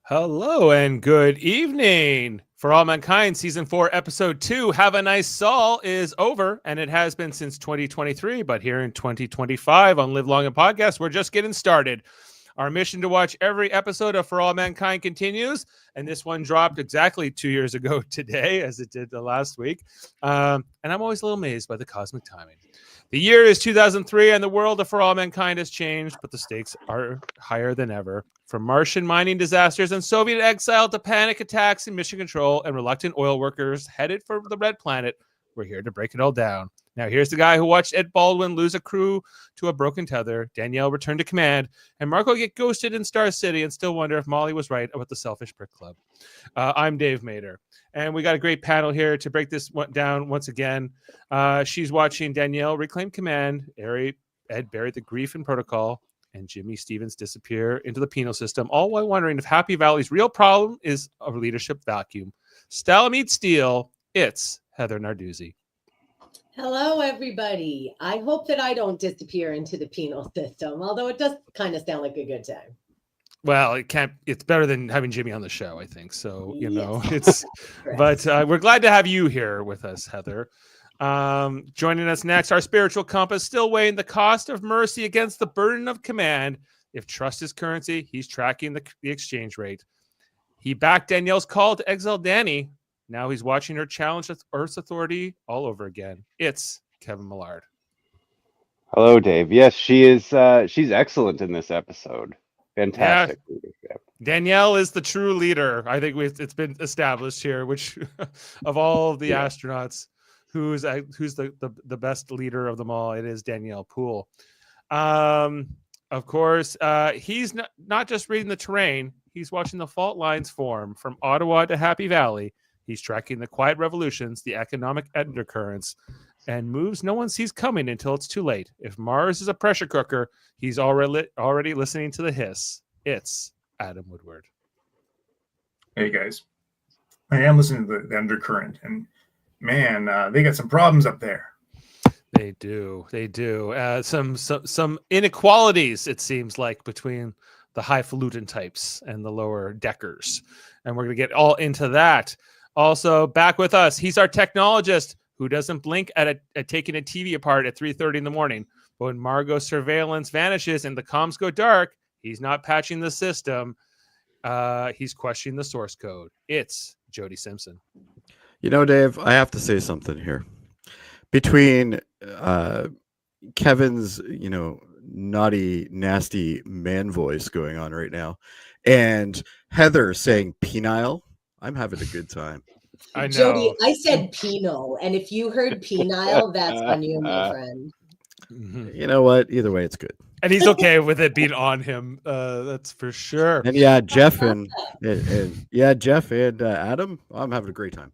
Hello and good evening. For All Mankind, Season 4, Episode 2, Have a Nice Sol is over, and it has been since 2023, but here in 2025 on Live Long and Podcast, we're just getting started. Our mission to watch every episode of For All Mankind continues, and this one dropped exactly 2 years ago today, as it did the last week. And I'm always a little amazed by the cosmic timing. The year is 2003, and the world of For All Mankind has changed, but the stakes are higher than ever. From Martian mining disasters and Soviet exile to panic attacks in mission control and reluctant oil workers headed for the Red Planet, we're here to break it all down. Now, here's the guy who watched Ed Baldwin lose a crew to a broken tether, Danielle return to command, and Marco get ghosted in Star City and still wonder if Molly was right about the Selfish Prick Club. I'm Dave Mader, and we got a great panel here to break this down once again. She's watching Danielle reclaim command, Ed buried the grief and protocol, and Jimmy Stevens disappear into the penal system, all while wondering if Happy Valley's real problem is a leadership vacuum. Style meets steel, it's Heather Narduzzi. Hello, everybody. I hope that I don't disappear into the penal system, although it does kind of sound like a good time. Well, it's better than having Jimmy on the show, I think. So, it's, but we're glad to have you here with us, Heather. Joining us next, our spiritual compass, still weighing the cost of mercy against the burden of command. If trust is currency, he's tracking the exchange rate. He backed Danielle's call to exile Danny. Now he's watching her challenge Earth's authority all over again. It's Kevin Millard. Hello, Dave. Yes, she is. She's excellent in this episode. Fantastic leadership. Danielle is the true leader. I think it's been established here. Which of all the astronauts, who's the best leader of them all? It is Danielle Poole. Of course, he's not just reading the terrain. He's watching the fault lines form from Ottawa to Happy Valley. He's tracking the quiet revolutions, the economic undercurrents, and moves no one sees coming until it's too late. If Mars is a pressure cooker, he's already listening to the hiss. It's Adam Woodward. Hey, guys. I am listening to the undercurrent, and man, they got some problems up there. They do. Some inequalities, it seems like, between the highfalutin types and the lower deckers. And we're going to get all into that. Also, back with us, he's our technologist who doesn't blink at taking a TV apart at 3:30 in the morning. But when Margot's surveillance vanishes and the comms go dark, he's not patching the system. He's questioning the source code. It's Jody Simpson. You know, Dave, I have to say something here. Between Kevin's, naughty, nasty man voice going on right now, and Heather saying penile, I'm having a good time. I know. Jody, I said penal, and if you heard penile, that's on you, my friend. Mm-hmm. You know what? Either way, it's good. And he's okay with it being on him. That's for sure. And yeah, Jeff and Adam, I'm having a great time.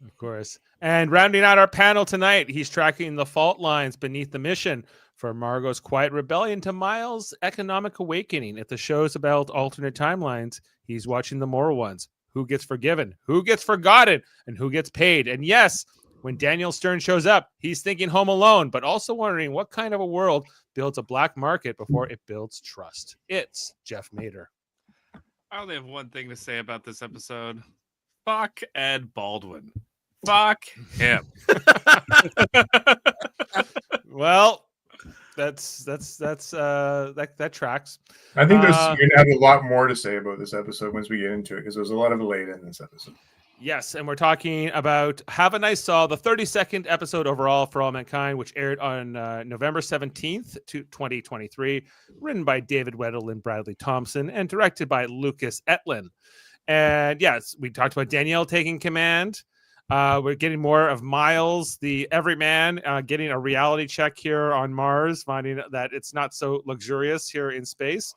Of course. And rounding out our panel tonight, he's tracking the fault lines beneath the mission for Margot's quiet rebellion to Miles' economic awakening. If the show's about alternate timelines, he's watching the moral ones. Who gets forgiven? Who gets forgotten? And who gets paid? And yes, when Daniel Stern shows up, he's thinking Home Alone, but also wondering what kind of a world builds a black market before it builds trust. It's Jeff Mader. I only have one thing to say about this episode. Fuck Ed Baldwin. Fuck him. Well, that tracks. I think you're going to have a lot more to say about this episode once we get into it, because there's a lot of late in this episode. Yes, and we're talking about Have a Nice Sol, the 32nd episode overall for All Mankind, which aired on November 17th, 2023, written by David Weddle and Bradley Thompson, and directed by Lucas Etlin. And yes, we talked about Danielle taking command. We're getting more of Miles, the everyman, getting a reality check here on Mars, finding that it's not so luxurious here in space.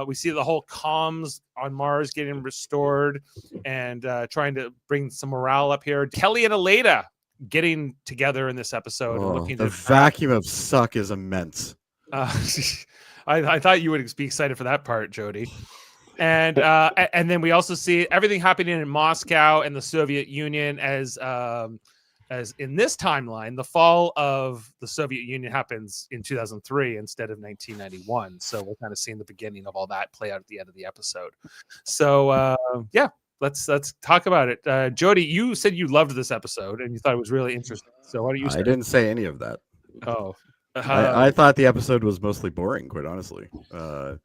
We see the whole comms on Mars getting restored and trying to bring some morale up here. Kelly and Aleda getting together in this episode. And looking the vacuum of suck is immense. I thought you would be excited for that part, Jody. And then we also see everything happening in Moscow and the Soviet Union as as in this timeline, the fall of the Soviet Union happens in 2003 instead of 1991. So we're kind of seeing the beginning of all that play out at the end of the episode. So yeah, let's talk about it. Jody, you said you loved this episode and you thought it was really interesting. So why don't you I start? didn't say any of that. Oh, I thought the episode was mostly boring, quite honestly. I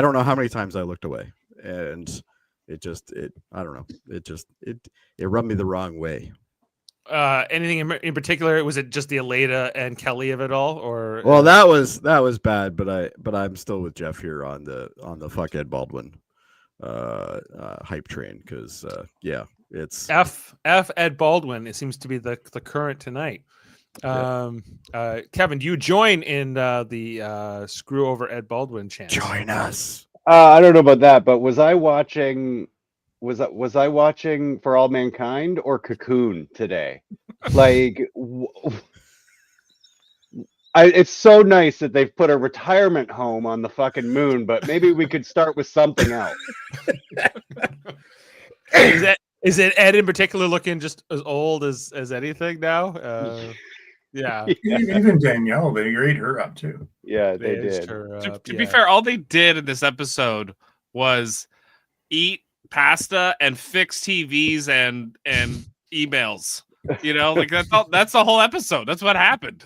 don't know how many times I looked away, and it I don't know. It rubbed me the wrong way. Anything in particular? Was it just the Aleda and Kelly of it all, or? Well, that was bad, but I'm still with Jeff here on the fuck Ed Baldwin hype train, because yeah, it's F Ed Baldwin. It seems to be the current tonight. Kevin, do you join in the screw over Ed Baldwin chant? Join us. I don't know about that, but was I watching For All Mankind or Cocoon today? Like, it's so nice that they've put a retirement home on the fucking moon, but maybe we could start with something else. Is it Ed in particular looking just as old as anything now? Yeah. Even Danielle, they ate her up too. Yeah, they did. To be fair, all they did in this episode was eat pasta and fix TVs and emails. You know, like that's the whole episode. That's what happened.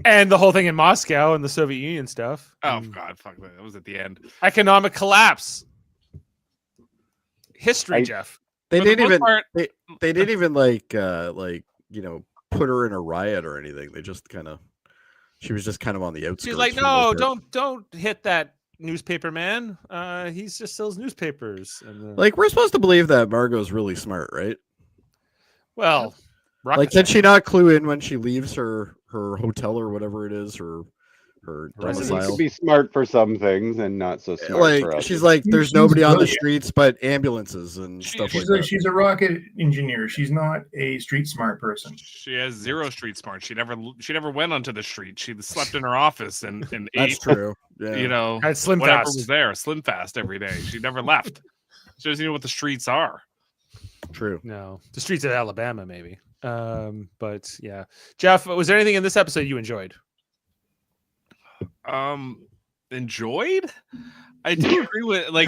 And the whole thing in Moscow and the Soviet Union stuff. Oh God, fuck that. That was at the end. Economic collapse. History, Jeff. They For the didn't most even part- they didn't even like put her in a riot or anything. They just she was just kind of on the outskirts. She's like, for the most no, part. don't hit that newspaper man. He's just sells newspapers. And, Like, we're supposed to believe that Margot's really smart, right? well, Like, did she not clue in when she leaves her hotel or whatever it is, her She domicile? could be smart for some things and not so smart for Like, others. she's like, there's She's nobody on the brilliant. streets but ambulances and stuff like that. She's a rocket engineer. She's not a street smart person. She has zero street smart. She never went onto the street. She slept in her office and That's ate, true. Yeah. you know, Had Slim whatever Fast. was there, Slim Fast every day. She never left. She doesn't know what the streets are. True. No, the streets of Alabama, maybe. But yeah, Jeff, was there anything in this episode you enjoyed? Enjoyed? I do agree with I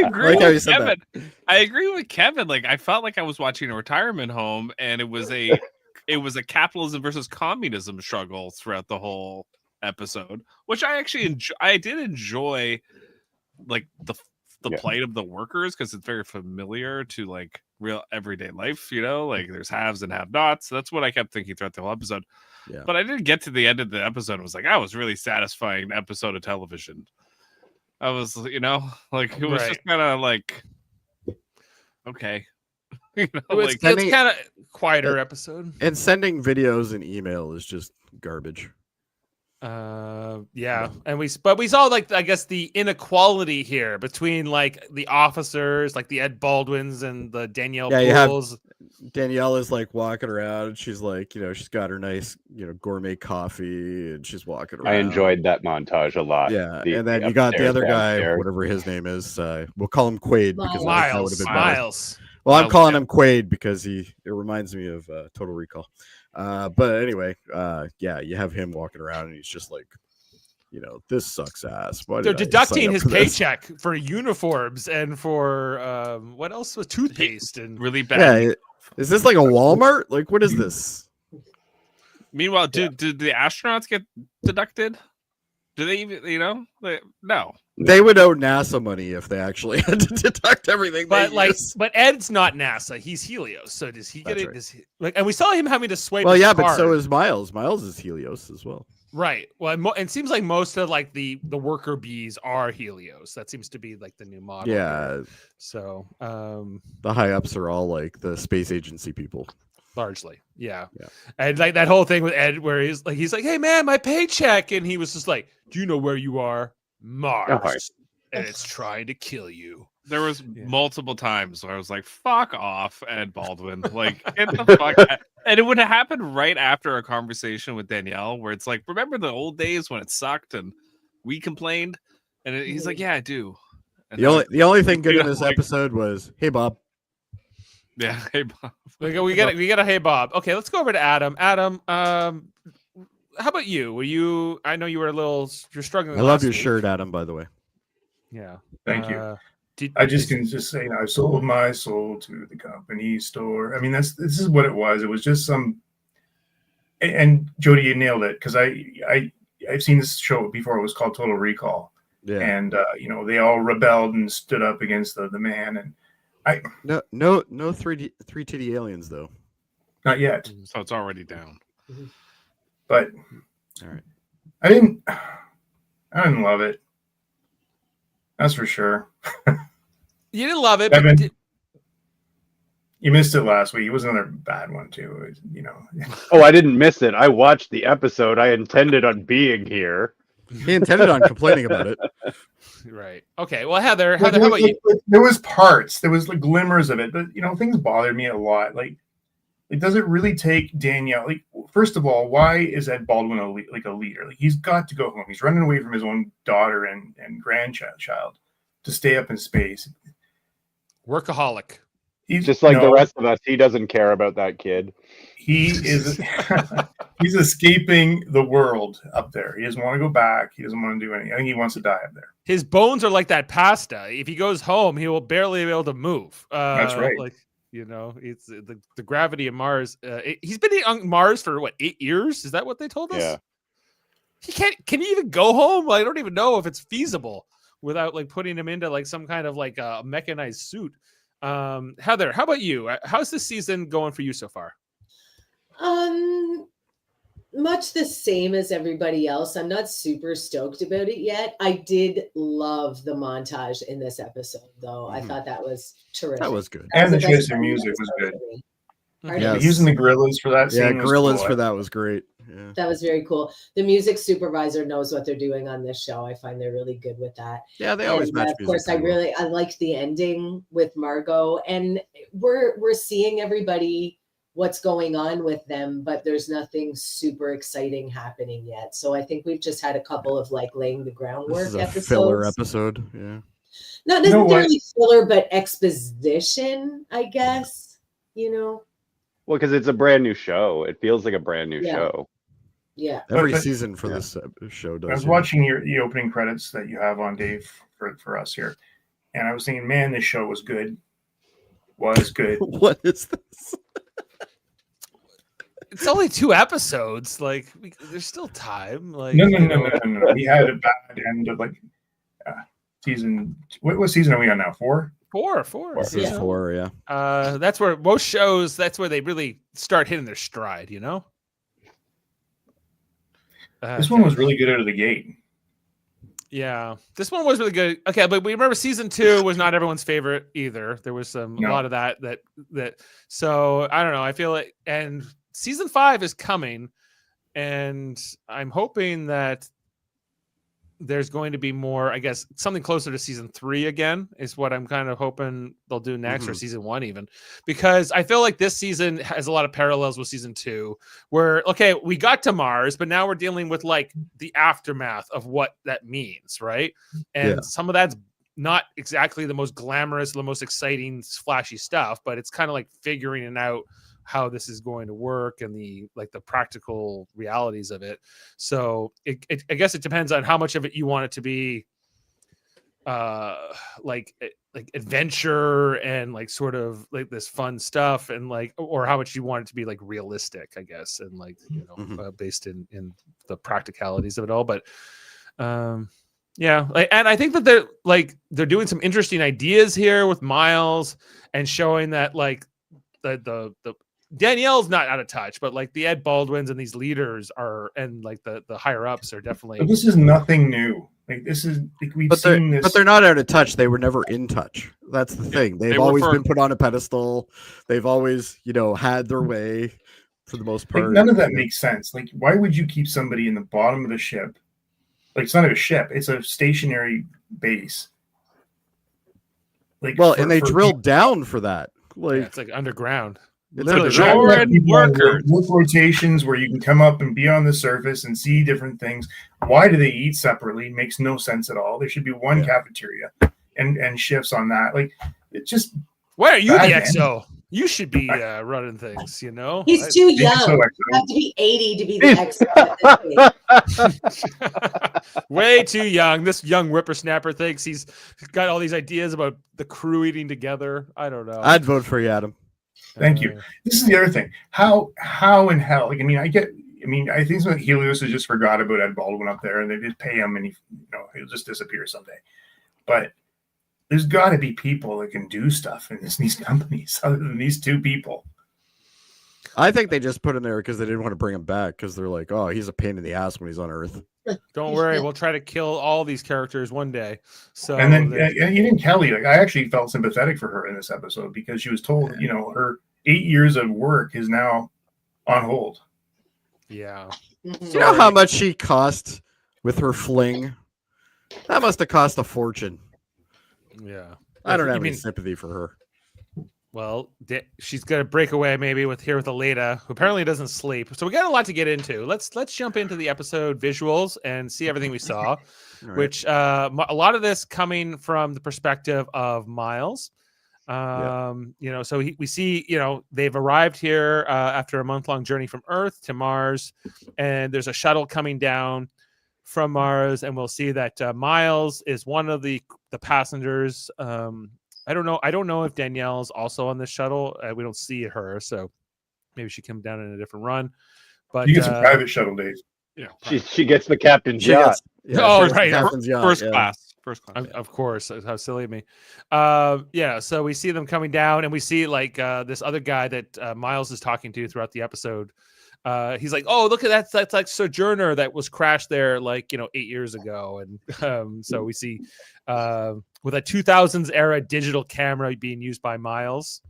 agree Like how you with said Kevin. I agree with Kevin. Like, I felt like I was watching a retirement home, and it was a capitalism versus communism struggle throughout the whole episode, which I actually I did enjoy, like the Yeah. plight of the workers, because it's very familiar to like real everyday life. You know, like there's haves and have-nots. That's what I kept thinking throughout the whole episode. Yeah. But I didn't get to the end of the episode. It was like, I was really satisfying episode of television. I was, you know, like it was Right. just kind of like, okay. You know, It was like, it's kind of quieter episode. And sending videos and email is just garbage. Yeah, and we saw, like, I guess the inequality here between like the officers, like the Ed Baldwins and the Danielle Yeah, you have- Pools. Danielle is like walking around, and she's like, she's got her nice, gourmet coffee, and she's walking around. I enjoyed that montage a lot. Yeah, The- and then the you got the upstairs, other guy, downstairs. whatever his name is. We'll call him Quaid because I think that would have been better. Miles. Well, I'm Miles, calling yeah. him Quaid because it reminds me of Total Recall. But anyway, yeah, you have him walking around, and he's just like, this sucks ass. Why They're did I sign deducting up his for this? paycheck for uniforms and for what else was toothpaste and really bad. Yeah, is this like a Walmart? Like, what is this? Meanwhile, did the astronauts get deducted? Do they even, no. They would owe NASA money if they actually had to deduct everything. But they like, use. but Ed's not NASA. He's Helios. So does he get That's it? right. Does he, like, and we saw him having to swipe. Well, his yeah, but card. so is Miles. Miles is Helios as well. Right. Well, and it seems like most of like the worker bees are Helios. That seems to be like the new model. Yeah, here. So the high ups are all like the space agency people. largely, yeah. Yeah. And like that whole thing with Ed, where he's like, "Hey man, my paycheck," and he was just like, "Do you know where you are? Mars, and it's trying to kill you." There was Yeah. multiple times where I was like, fuck off, Ed Baldwin. Like, get the fuck out. And it would have happened right after a conversation with Danielle where it's like, remember the old days when it sucked and we complained? And he's like, yeah, I do. And The only thing good you in know, this like- episode was, "Hey Bob." Yeah. Hey, Bob. We got a hey Bob. Okay, let's go over to Adam. Adam, how about you? I know you're struggling. I love last your week. shirt, Adam. By the way. Yeah. Thank you. Can just say, I sold my soul to the company store. I mean, this is what it was. It was just some. And Jody, you nailed it, because I've seen this show before. It was called Total Recall. Yeah. And they all rebelled and stood up against the man. And No three titty aliens though. not yet, So it's already down. but All right. I didn't love it. That's for sure. You didn't love it, Kevin, but you missed it last week. It was another bad one too. Oh, I didn't miss it. I watched the episode. I intended on being here. He intended on complaining about it. right. Okay. Well, Heather, how about you? There was parts. There was like glimmers of it, but things bothered me a lot. Like, does it really take Danielle? Like, first of all, why is Ed Baldwin a leader? Like, he's got to go home. He's running away from his own daughter and grandchild to stay up in space. Workaholic. He's just like the rest of us. He doesn't care about that kid. He is. He's escaping the world up there. He doesn't want to go back. He doesn't want to do anything. I think he wants to die up there. His bones are like that pasta. If he goes home, he will barely be able to move. That's right. Like, it's the gravity of Mars. He's been on Mars for what, 8 years? Is that what they told us? Yeah. He can't. Can he even go home? I don't even know if it's feasible without like putting him into like some kind of like a mechanized suit. Heather, how about you? How's this season going for you so far? Much the same as everybody else. I'm not super stoked about it yet. I did love the montage in this episode, though. I thought that was terrific. That was good. And the choice of music was good. Yes. Using the gorillas for that scene. Yeah, was gorillas cool. for that was great. Yeah. That was very cool. The music supervisor knows what they're doing on this show. I find they're really good with that. Yeah, they always match of music. course, I liked the ending with Margot, and we're seeing everybody what's going on with them, but there's nothing super exciting happening yet. So I think we've just had a couple of like laying the groundwork This is a episodes. filler episode. Yeah. Not necessarily filler, but exposition, I guess. Well, because it's a brand new show. It feels like a brand new show. Yeah. Every season for this show does. I was watching the opening credits that you have on, Dave, for us here, and I was thinking, man, this show was good. Was good. What is this? It's only 2 episodes. Like, there's still time. Like, No. We had a bad end of like season. What season are we on now? 4? 4. This is 4, yeah. That's where most shows. That's where they really start hitting their stride. This one was really good out of the gate. Yeah, this one was really good. Okay, but we remember season 2 was not everyone's favorite either. There was a lot of that. So I don't know. I feel like, and season 5 is coming, and I'm hoping that there's going to be more, I guess, something closer to season 3 again is what I'm kind of hoping they'll do next, or season 1 even, because I feel like this season has a lot of parallels with season 2, where, okay, we got to Mars, but now we're dealing with like the aftermath of what that means, right? And some of that's not exactly the most glamorous, the most exciting, flashy stuff, but it's kind of like figuring it out how this is going to work and the practical realities of it. So I guess it depends on how much of it you want it to be like adventure and like sort of like this fun stuff, and like, or how much you want it to be like realistic, I guess, and like, based in the practicalities of it all. But yeah, and I think that they're doing some interesting ideas here with Miles and showing that like the Danielle's not out of touch, but like the Ed Baldwins and these leaders are, and like the higher ups are definitely. But this is nothing new. Like, this is like we've seen this. But they're not out of touch. They were never in touch. That's the thing. They've always been put on a pedestal. They've always, had their way for the most part. Like, none of that makes sense. Like, why would you keep somebody in the bottom of the ship? Like, it's not a ship. It's a stationary base. Like, and they drilled down for that. Like, it's like underground. Literally, work rotations where you can come up and be on the surface and see different things. Why do they eat separately? Makes no sense at all. There should be one cafeteria and shifts on that. Like, it just. Why are you the XO? You should be running things, you know. He's too He's young. so You excellent. have to be 80 to be the expert at this age. Way too young. This young whippersnapper thinks he's got all these ideas about the crew eating together. I don't know. I'd vote for you, Adam. Thank you. This is the other thing. How in hell? Like, I think some of Helios has just forgot about Ed Baldwin up there, and they just pay him, and he'll just disappear someday. But there's got to be people that can do stuff in these companies other than these two people. I think they just put him there because they didn't want to bring him back because they're like, oh, he's a pain in the ass when he's on Earth. Don't worry, we'll try to kill all these characters one day. So And then even Kelly, like, I actually felt sympathetic for her in this episode because she was told, her 8 years of work is now on hold. yeah. Mhm. You know how much she cost with her fling? That must have cost a fortune. Yeah. I don't You have any mean- sympathy for her. Well, she's got a breakaway maybe with Aleda, who apparently doesn't sleep. So we got a lot to get into. Let's jump into the episode visuals and see everything we saw. All right. Which a lot of this coming from the perspective of Miles. So we see, they've arrived here after a month-long journey from Earth to Mars, and there's a shuttle coming down from Mars, and we'll see that Miles is one of the passengers. I don't know if Danielle's also on this shuttle. We don't see her, so maybe she come down in a different run. But You get some private shuttle days. Yeah. She gets the captain's She yacht. gets- Oh, she gets the right. captain's yacht, First yeah. class. First class. Of course, how silly of me. So we see them coming down, and we see this other guy that Miles is talking to throughout the episode. He's like, "Oh, look at that! That's like Sojourner that was crashed there, 8 years ago." And so we see with a 2000s era digital camera being used by Miles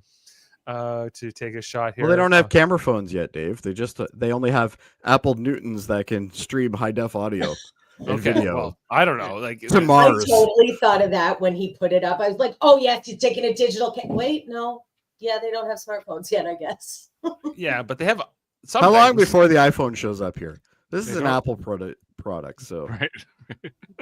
to take a shot here. Well, they don't have camera phones yet, Dave. They only have Apple Newtons that can stream high def audio and video Well, I don't know. to Mars. I totally thought of that when he put it up. I was like, oh, yes, he's taking a digital. Wait, no. Yeah, they don't have smartphones yet, I guess. Yeah, but they have. How long things. before the iPhone shows up here? This is They an don't- Apple product, so Right.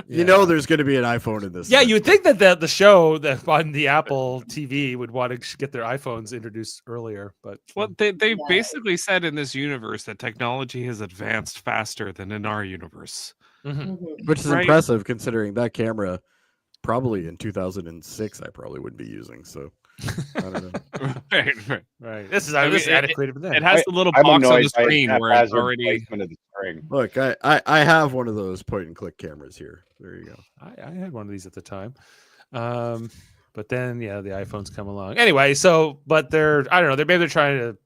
you know there's going to be an iPhone in this. Yeah, thing. you would think that the show that on the Apple TV would want to get their iPhones introduced earlier, but Well, they Yeah. basically said in this universe that technology has advanced faster than in our universe. Mhm. Mhm. which is Right. impressive considering that camera probably in 2006 I probably wouldn't be using. So I don't know. Right. right. This is I mean, adequate for them. It has the little I'm box on annoyed the by screen where it's haphazard already. placement of the string. Look, I have one of those point and click cameras here. There you go. I had one of these at the time. But then the iPhones come along. Anyway, but they're maybe they're trying to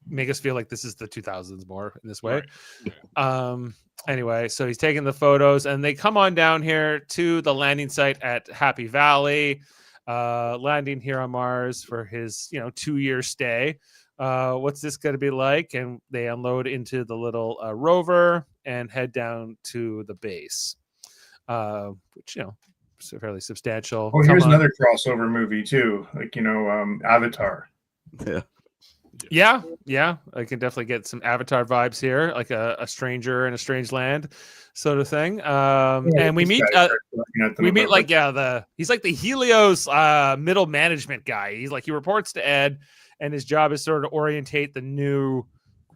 make us feel like this is the 2000s more in this way. Right. Anyway, so he's taking the photos and they come on down here to the landing site at Happy Valley, landing here on Mars for his 2-year stay. What's this going to be like? And they unload into the little rover and head down to the base, which is fairly substantial. Oh, Come here's on. another crossover movie too, like Avatar. Yeah. Yeah, I can definitely get some Avatar vibes here, like a stranger in a strange land sort of thing. And we meet he's like the Helios middle management guy. He reports to Ed, and his job is sort of orientate the new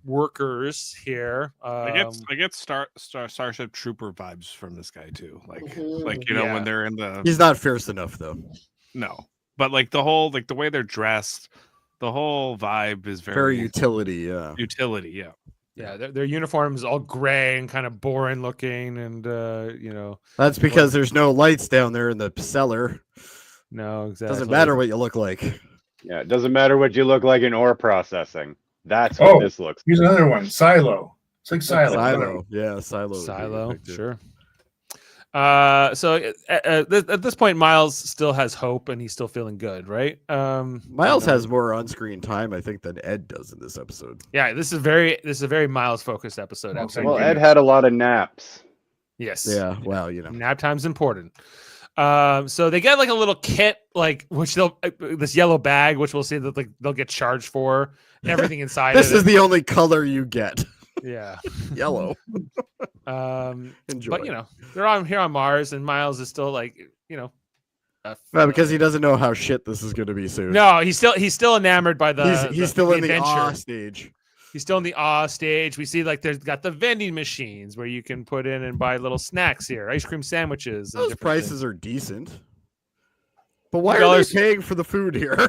workers here. I get Starship Trooper vibes from this guy too. Mhm. When Yeah. they're in the He's not fierce enough though. no, but the whole the way they're dressed, the whole vibe is Very utility. Yeah. utility. Yeah. Yeah, their uniform is all gray and kind of boring looking, and That's because there's no lights down there in the cellar. no, exactly. Doesn't matter what you look like. Yeah, it doesn't matter what you look like in ore processing. That's what this looks. Here's another one, Silo. It's like Silo. Silo. Yeah, Silo. would be Silo, effective. sure. So at this point, Miles still has hope, and he's still feeling good, right? Miles has more on-screen time, I think, than Ed does in this episode. Yeah, this is a very Miles focused episode. Okay. Actually. Well, Ed had a lot of naps. Yes. Yeah, well, Nap time's important. So they get like a little kit, which this yellow bag, which we'll see that they'll get charged for, and everything inside. this of is it. the only color you get. Yeah. Yellow. Enjoy. Enjoy. But they're on Mars, and Miles is still Well, because he doesn't know how shit this is going to be soon. No, he's still enamored by the. He's still in the adventure. awe stage. He's still in the awe stage. We see like there's got the vending machines where you can put in and buy little snacks here, ice cream sandwiches. Those prices are decent. But why are $2. they paying for the food here?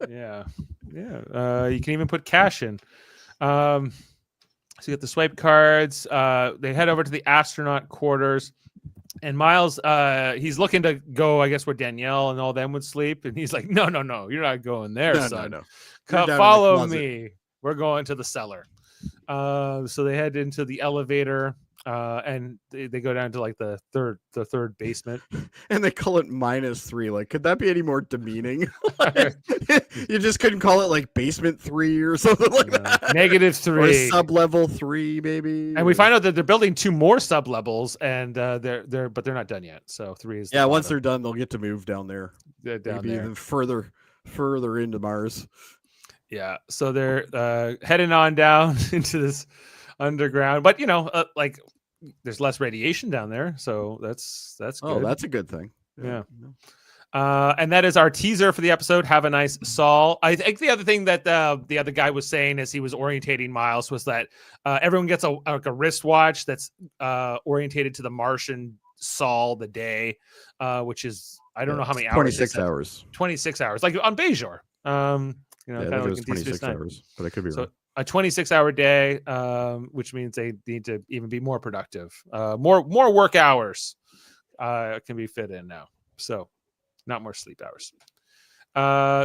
Yeah. You can even put cash in. So you get the swipe cards. They head over to the astronaut quarters, and Miles, he's looking to go, I guess, where Danielle and all them would sleep, and he's like, "No, you're not going there, son. No. Follow me. We're going to the cellar." So they head into the elevator. And they go down to like the third basement, and they call it -3. Like, could that be any more demeaning? You just couldn't call it like basement 3 or something like that. -3 or sub-level 3, maybe. And we find out that they're building 2 more sub levels, and they're not done yet. So 3 is once they're done, they'll get to move down there. They're down maybe there. even further into Mars. Yeah, so they're heading on down into this underground, but like there's less radiation down there, so that's good. Oh, that's a good thing. Yeah. And that is our teaser for the episode. Have a nice Saul. I think the other thing that the other guy was saying as he was orientating Miles was that everyone gets a wristwatch that's orientated to the Martian Saul the day, which is I don't know how many hours. 26 hours. 26 hours, like on Bajor. I kind think of it like was 26 hours, but I could be wrong. A 26-hour day, which means they need to even be more productive. More work hours can be fit in now. So not more sleep hours.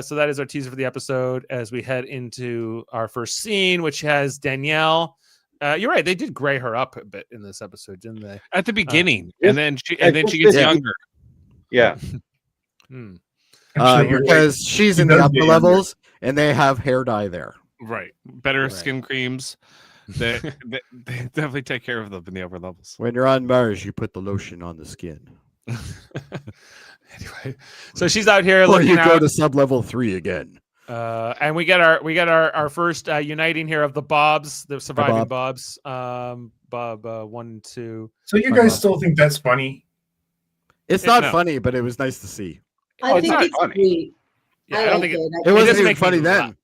So that is our teaser for the episode as we head into our first scene, which has Danielle. You're right. They did gray her up a bit in this episode, didn't they? At the beginning. And then she gets younger. Yeah. Because she's in the upper levels and they have hair dye there. Right. Better skin creams. They definitely take care of them in the upper levels. When you're on Mars, you put the lotion on the skin. Anyway, so she's out here Or looking you go out, to sub-level 3 again. and we get our first uniting here of the Bobs, the surviving Bobs. Bob 1, 2. So you guys still think that's funny? It's not funny, but it was nice to see. I think it's funny. sweet. Yeah, I don't think It wasn't doesn't even make me funny laugh. then.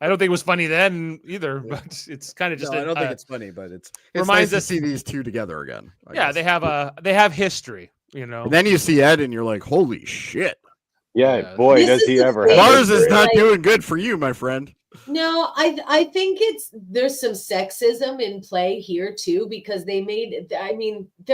I don't think it was funny then either, but it's kind of just. I don't think it's funny, but it's reminds nice us to see these two together again. I yeah, guess. they have history, And then you see Ed, and you're like, "Holy shit!" Yeah, boy, This does is he the ever thing. have Mars is history. not doing good for you, my friend. No, I think there's some sexism in play here too, because they're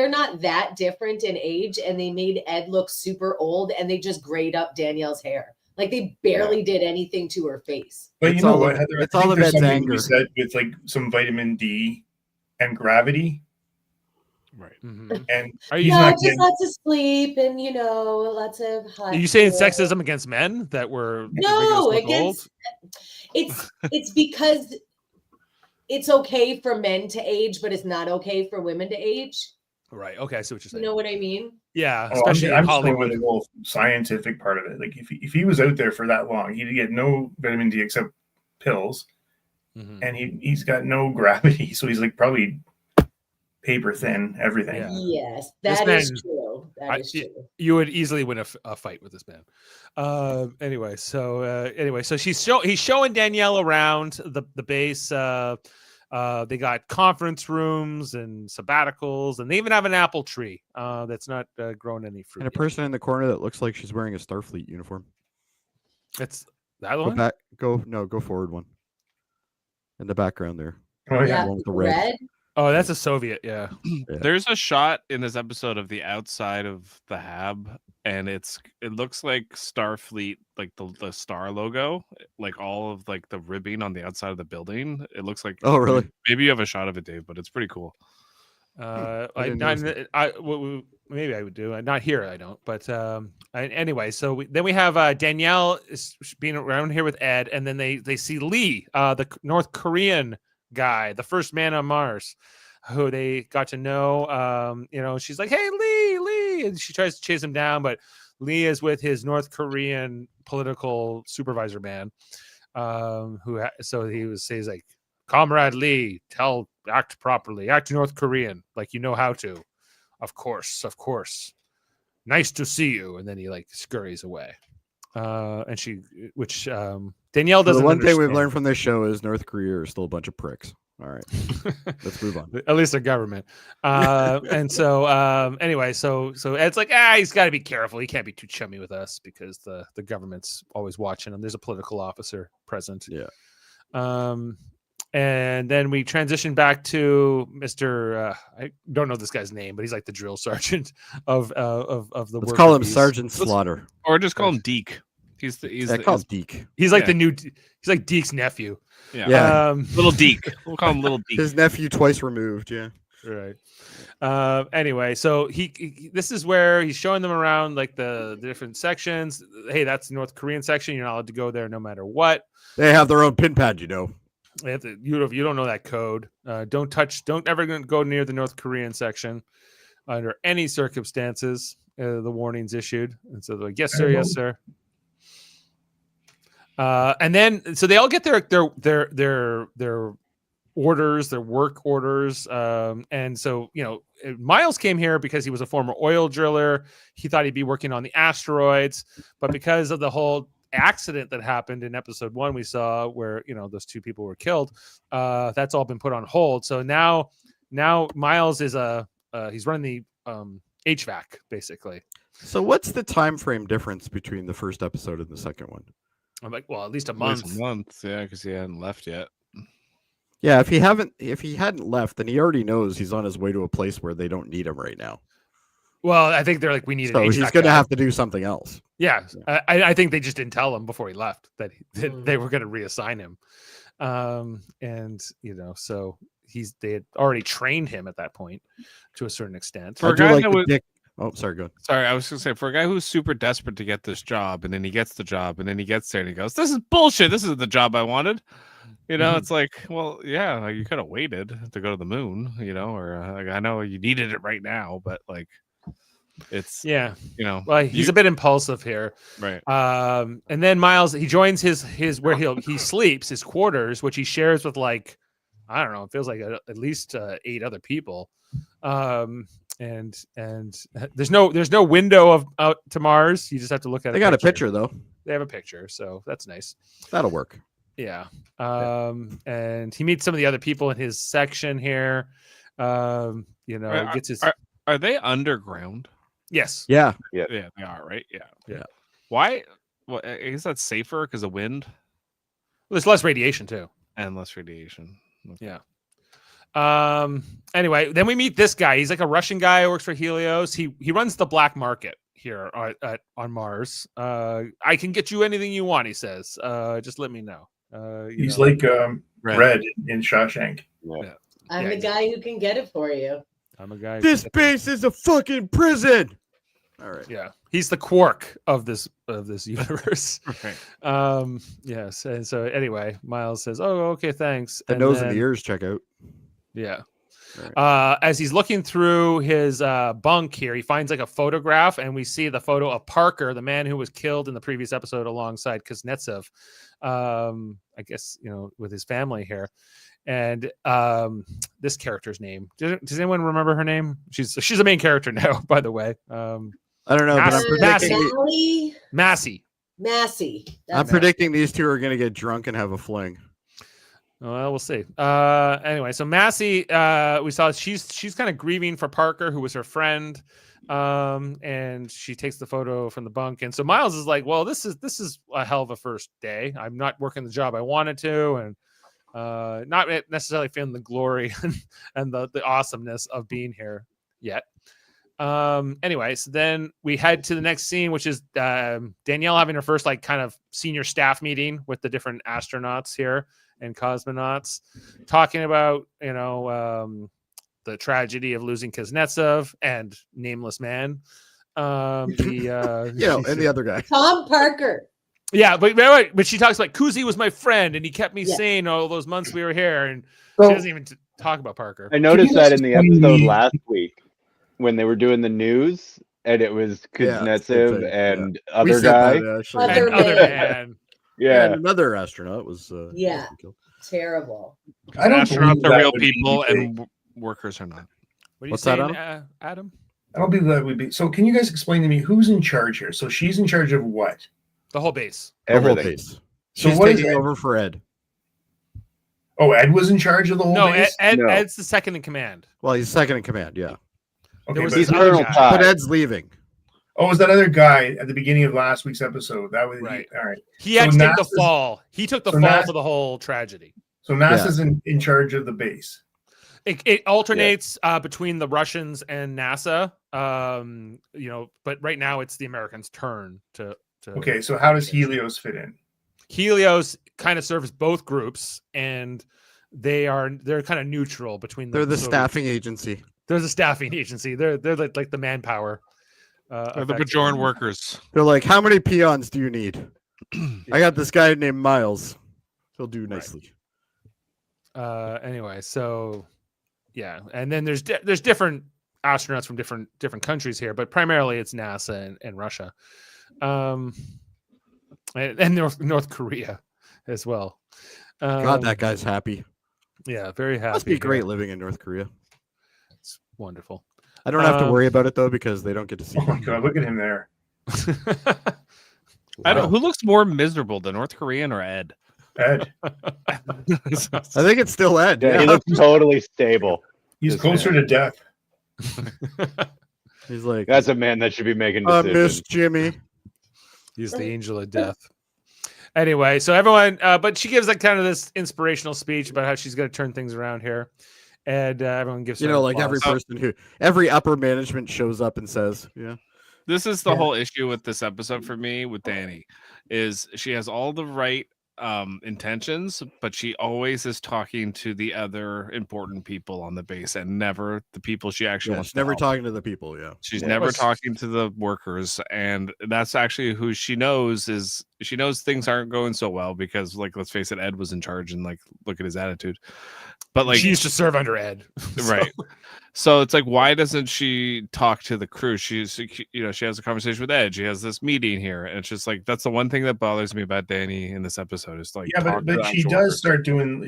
not that different in age, and they made Ed look super old, and they just grayed up Danielle's hair. Like they barely did anything to her face. But It's you know all what, of- Heather? it's I think all of there's Ed's something to be anger. said with like some vitamin D and gravity, Right. and Are he's you not Just getting. lots of sleep and lots of hot. Are you saying food. sexism against men that were No, making us look old? it's because it's okay for men to age, but it's not okay for women to age. Right. Okay, I see what you're You saying. know what I mean? Yeah, Oh, especially I'm in just going with Hollywood. the whole scientific part of it. Like if he was out there for that long, he'd get no vitamin D except pills, Mhm. and he's got no gravity, so he's like probably paper thin, everything. Yeah. Yes, This that is man- true. That is true. You would easily win a fight with this man. Anyway, so he's showing Danielle around the base. They got conference rooms and sabbaticals, and they even have an apple tree that's not growing any fruit. And a person in the corner that looks like she's wearing a Starfleet uniform. It's that Go one. back. Go forward one. In the background there. Oh yeah. Yeah, one with the red. red. Oh, that's a Soviet. Yeah. There's a shot in this episode of the outside of the hab, and it looks like Starfleet, like the star logo, like all of like the ribbing on the outside of the building. It looks like. Oh, really? Maybe you have a shot of it, Dave, but it's pretty cool. Maybe I would do. Not here, I don't. But anyway, so then we have Danielle is being around here with Ed, and then they see Lee, the North Korean guy, the first man on Mars, who they got to know. She's like, "Hey, Lee," and she tries to chase him down, but Lee is with his North Korean political supervisor man, so he says like, "Comrade Lee, act properly, act North Korean like you know how to." Of course. nice to see you, and then he like scurries away. And she, which Danielle So doesn't. the one thing we've understand. learned from this show is North Korea are still a bunch of pricks. All right, let's move on. At least the government. And so anyway, so Ed's like, he's got to be careful. He can't be too chummy with us because the government's always watching him. There's a political officer present. Yeah. And then we transition back to Mr. I don't know this guy's name, but he's like the drill sergeant of the. Let's call him worker bees. Sergeant Slaughter, or just call him Deke. He's call him Deke. He's like Yeah. the new. He's like Deke's nephew. Yeah. Little Deke. We'll call him Little Deke. His nephew twice removed. Yeah. Right. Anyway, so he this is where he's showing them around like the different sections. Hey, that's the North Korean section. You're not allowed to go there no matter what. They have their own pin pad, They have to, you don't know that code. Don't ever go near the North Korean section under any circumstances. The warning's issued, and so they're like, yes, sir, yes, sir. And then so they all get their orders, their work orders, and so Miles came here because he was a former oil driller. He thought he'd be working on the asteroids, but because of the whole accident that happened in episode 1 we saw where those 2 people were killed, that's all been put on hold. So now Miles is he's running the HVAC basically. So what's the time frame difference between the first episode and the second one? I'm like, well, at least a At least month. a month, yeah, because he hadn't left yet. Yeah, if he hadn't left, then he already knows he's on his way to a place where they don't need him right now. Well, I think they're like, we need So an he's HVAC going to guy. have to do something else. Yeah, I think they just didn't tell him before he left that they were going to reassign him, and so they had already trained him at that point to a certain extent. For a I do guy like that the was- dick. Oh, sorry, go ahead. Sorry, I was going to say, for a guy who's super desperate to get this job, and then he gets the job, and then he gets there and he goes, this is bullshit. This isn't the job I wanted. It's like, well, yeah, you could have waited to go to the moon, or like, I know you needed it right now, but like, it's, Well, he's a bit impulsive here. right. And then Miles, he joins his where he sleeps, his quarters, which he shares with like, I don't know, it feels like at least 8 other people. And there's no window of out to Mars. You just have to look at. They got a picture though. They have a picture, so that's nice. That'll work. Yeah. And he meets some of the other people in his section here. Gets his. Are they underground? Yes. Yeah. Yeah, they are, right? Yeah. Yeah. Why? Well, I guess that's safer because of wind Well, there's less radiation too. and less radiation. Yeah. Anyway, then we meet this guy. He's like a Russian guy who works for Helios. He runs the black market here on Mars. I can get you anything you want, he says. Just let me know. He's like Red in Shawshank. Yeah. I'm the guy who can get it for you. I'm a guy. This base is a fucking prison. All right. Yeah, he's the Quark of this universe. Right. Yes. And so anyway, Miles says, "Oh, okay, thanks." The And nose then- and the ears check out. Yeah. Right. As he's looking through his bunk here, he finds like a photograph, and we see the photo of Parker, the man who was killed in the previous episode alongside Kuznetsov. I guess with his family here, and this character's name. Does anyone remember her name? She's a main character now, by the way. I don't know, but I'm predicting. Massey. I'm predicting these 2 are going to get drunk and have a fling. Well, we'll see. Anyway, so Massey, we saw she's kind of grieving for Parker, who was her friend, and she takes the photo from the bunk. And so Miles is like, "Well, this is a hell of a first day. I'm not working the job I wanted to, and not necessarily feeling the glory and the awesomeness of being here yet." Anyway, so then we head to the next scene, which is Danielle having her first like kind of senior staff meeting with the different astronauts here and cosmonauts, talking about the tragedy of losing Kuznetsov and Nameless Man. And the other guy. Tom Parker. Yeah, but she talks about Kuzi was my friend and he kept me sane all those months we were here, and So- she doesn't even talk about Parker. I noticed you that in the explain episode the- last week when they were doing the news, and it was Yeah, it's the same Kuznetsov thing, and We other said guy. that, actually. Other And other man. man. Yeah, Yeah, and another astronaut was Yeah. killed. Terrible. I don't Astronauts believe are that real would be people, big. and workers are not. What are you What's that, saying, Adam? I don't believe that would be. So can you guys explain to me who's in charge here? So she's in charge of what? The whole base. The whole Everything. base. So She's what is taking Ed? over for Ed. Oh, Ed was in charge of the whole No, base? No. Ed's the second in command. Well, he's second in command, yeah. Okay, there was but this He's other Colonel guy. Todd. But Ed's leaving. oh, was that other guy at the beginning of last week's episode? That was Right. all right. He So actually took the NASA's fall. He took the so fall NASA for the whole tragedy. So NASA's in charge of the base. It alternates between the Russians and NASA. But right now it's the Americans' turn to Okay, so how does Helios fit in? Helios kind of serves both groups, and they're kind of neutral between They're the so staffing agency. They're the staffing agency. They're like the manpower. They're the Bajoran workers. They're like, how many peons do you need? I got this guy named Miles. He'll do nicely. Anyway, so yeah, and then there's different astronauts from different countries here, but primarily it's NASA and Russia, and North Korea as well. God, that guy's happy. Yeah, very happy. Must be here. great living in North Korea. It's wonderful. I don't have to worry about it though because they don't get to see. Oh my god, look at him there. I don't. Who looks more miserable, the North Korean or Ed? Ed. I think it's still Ed. Yeah, he looks totally stable. He's This closer man. to death. He's like, That's a man that should be making I decisions. miss Jimmy. He's the angel of death. Anyway, so everyone, but she gives like kind of this inspirational speech about how she's going to turn things around here, and everyone gives You her know, like every applause. every upper management shows up and says, "Yeah, This is the Yeah. whole issue with this episode for me with Danny, is she has all the right intentions, but she always is talking to the other important people on the base and never the people she actually yeah." wants She's to never help. talking to the people. Yeah, She's Yeah. never Plus- talking to the workers, and that's actually who she knows things aren't going so well because, like, let's face it, Ed was in charge, and like, look at his attitude. But like, she used to serve under Ed, right? So it's like, why doesn't she talk to the crew? She has a conversation with Ed. She has this meeting here, and it's just like that's the one thing that bothers me about Danny in this episode is like, Yeah, talk to but the she actual does workers. start doing,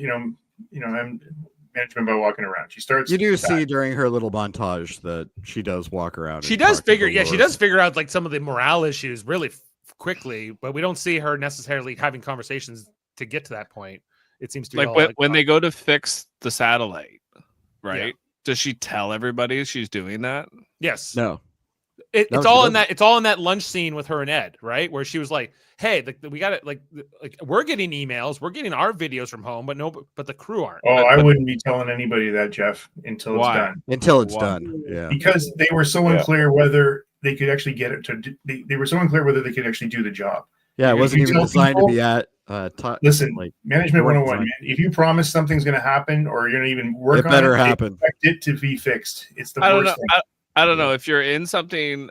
management by walking around. She starts. you do see during her little montage that she does walk around. She and does talk to the figure, yeah, she Lord. does figure out like some of the morale issues really quickly, but we don't see her necessarily having conversations to get to that point. It seems to be Like all, when they go to fix the satellite, right? Does she tell everybody she's doing that? yes, No, It's No, she all in doesn't. that. It's all in that lunch scene with her and Ed, right? Where she was like, "Hey, we got it. Like we're getting emails, we're getting our videos from home, but the crew aren't." Oh, I wouldn't be telling anybody that, Jeff, until it's Why? done. until it's Wow. done. Yeah, Because they were so Yeah. unclear whether they could actually get it to. They were so unclear whether they could actually do the job. yeah. It If wasn't you even tell designed people- to be at. Listen, like management work 101, design. man. If you promise something's going to happen or you're going to even work It on better it, happen. expect it to be fixed. It's the I don't worst know. thing. I don't know. If you're in something,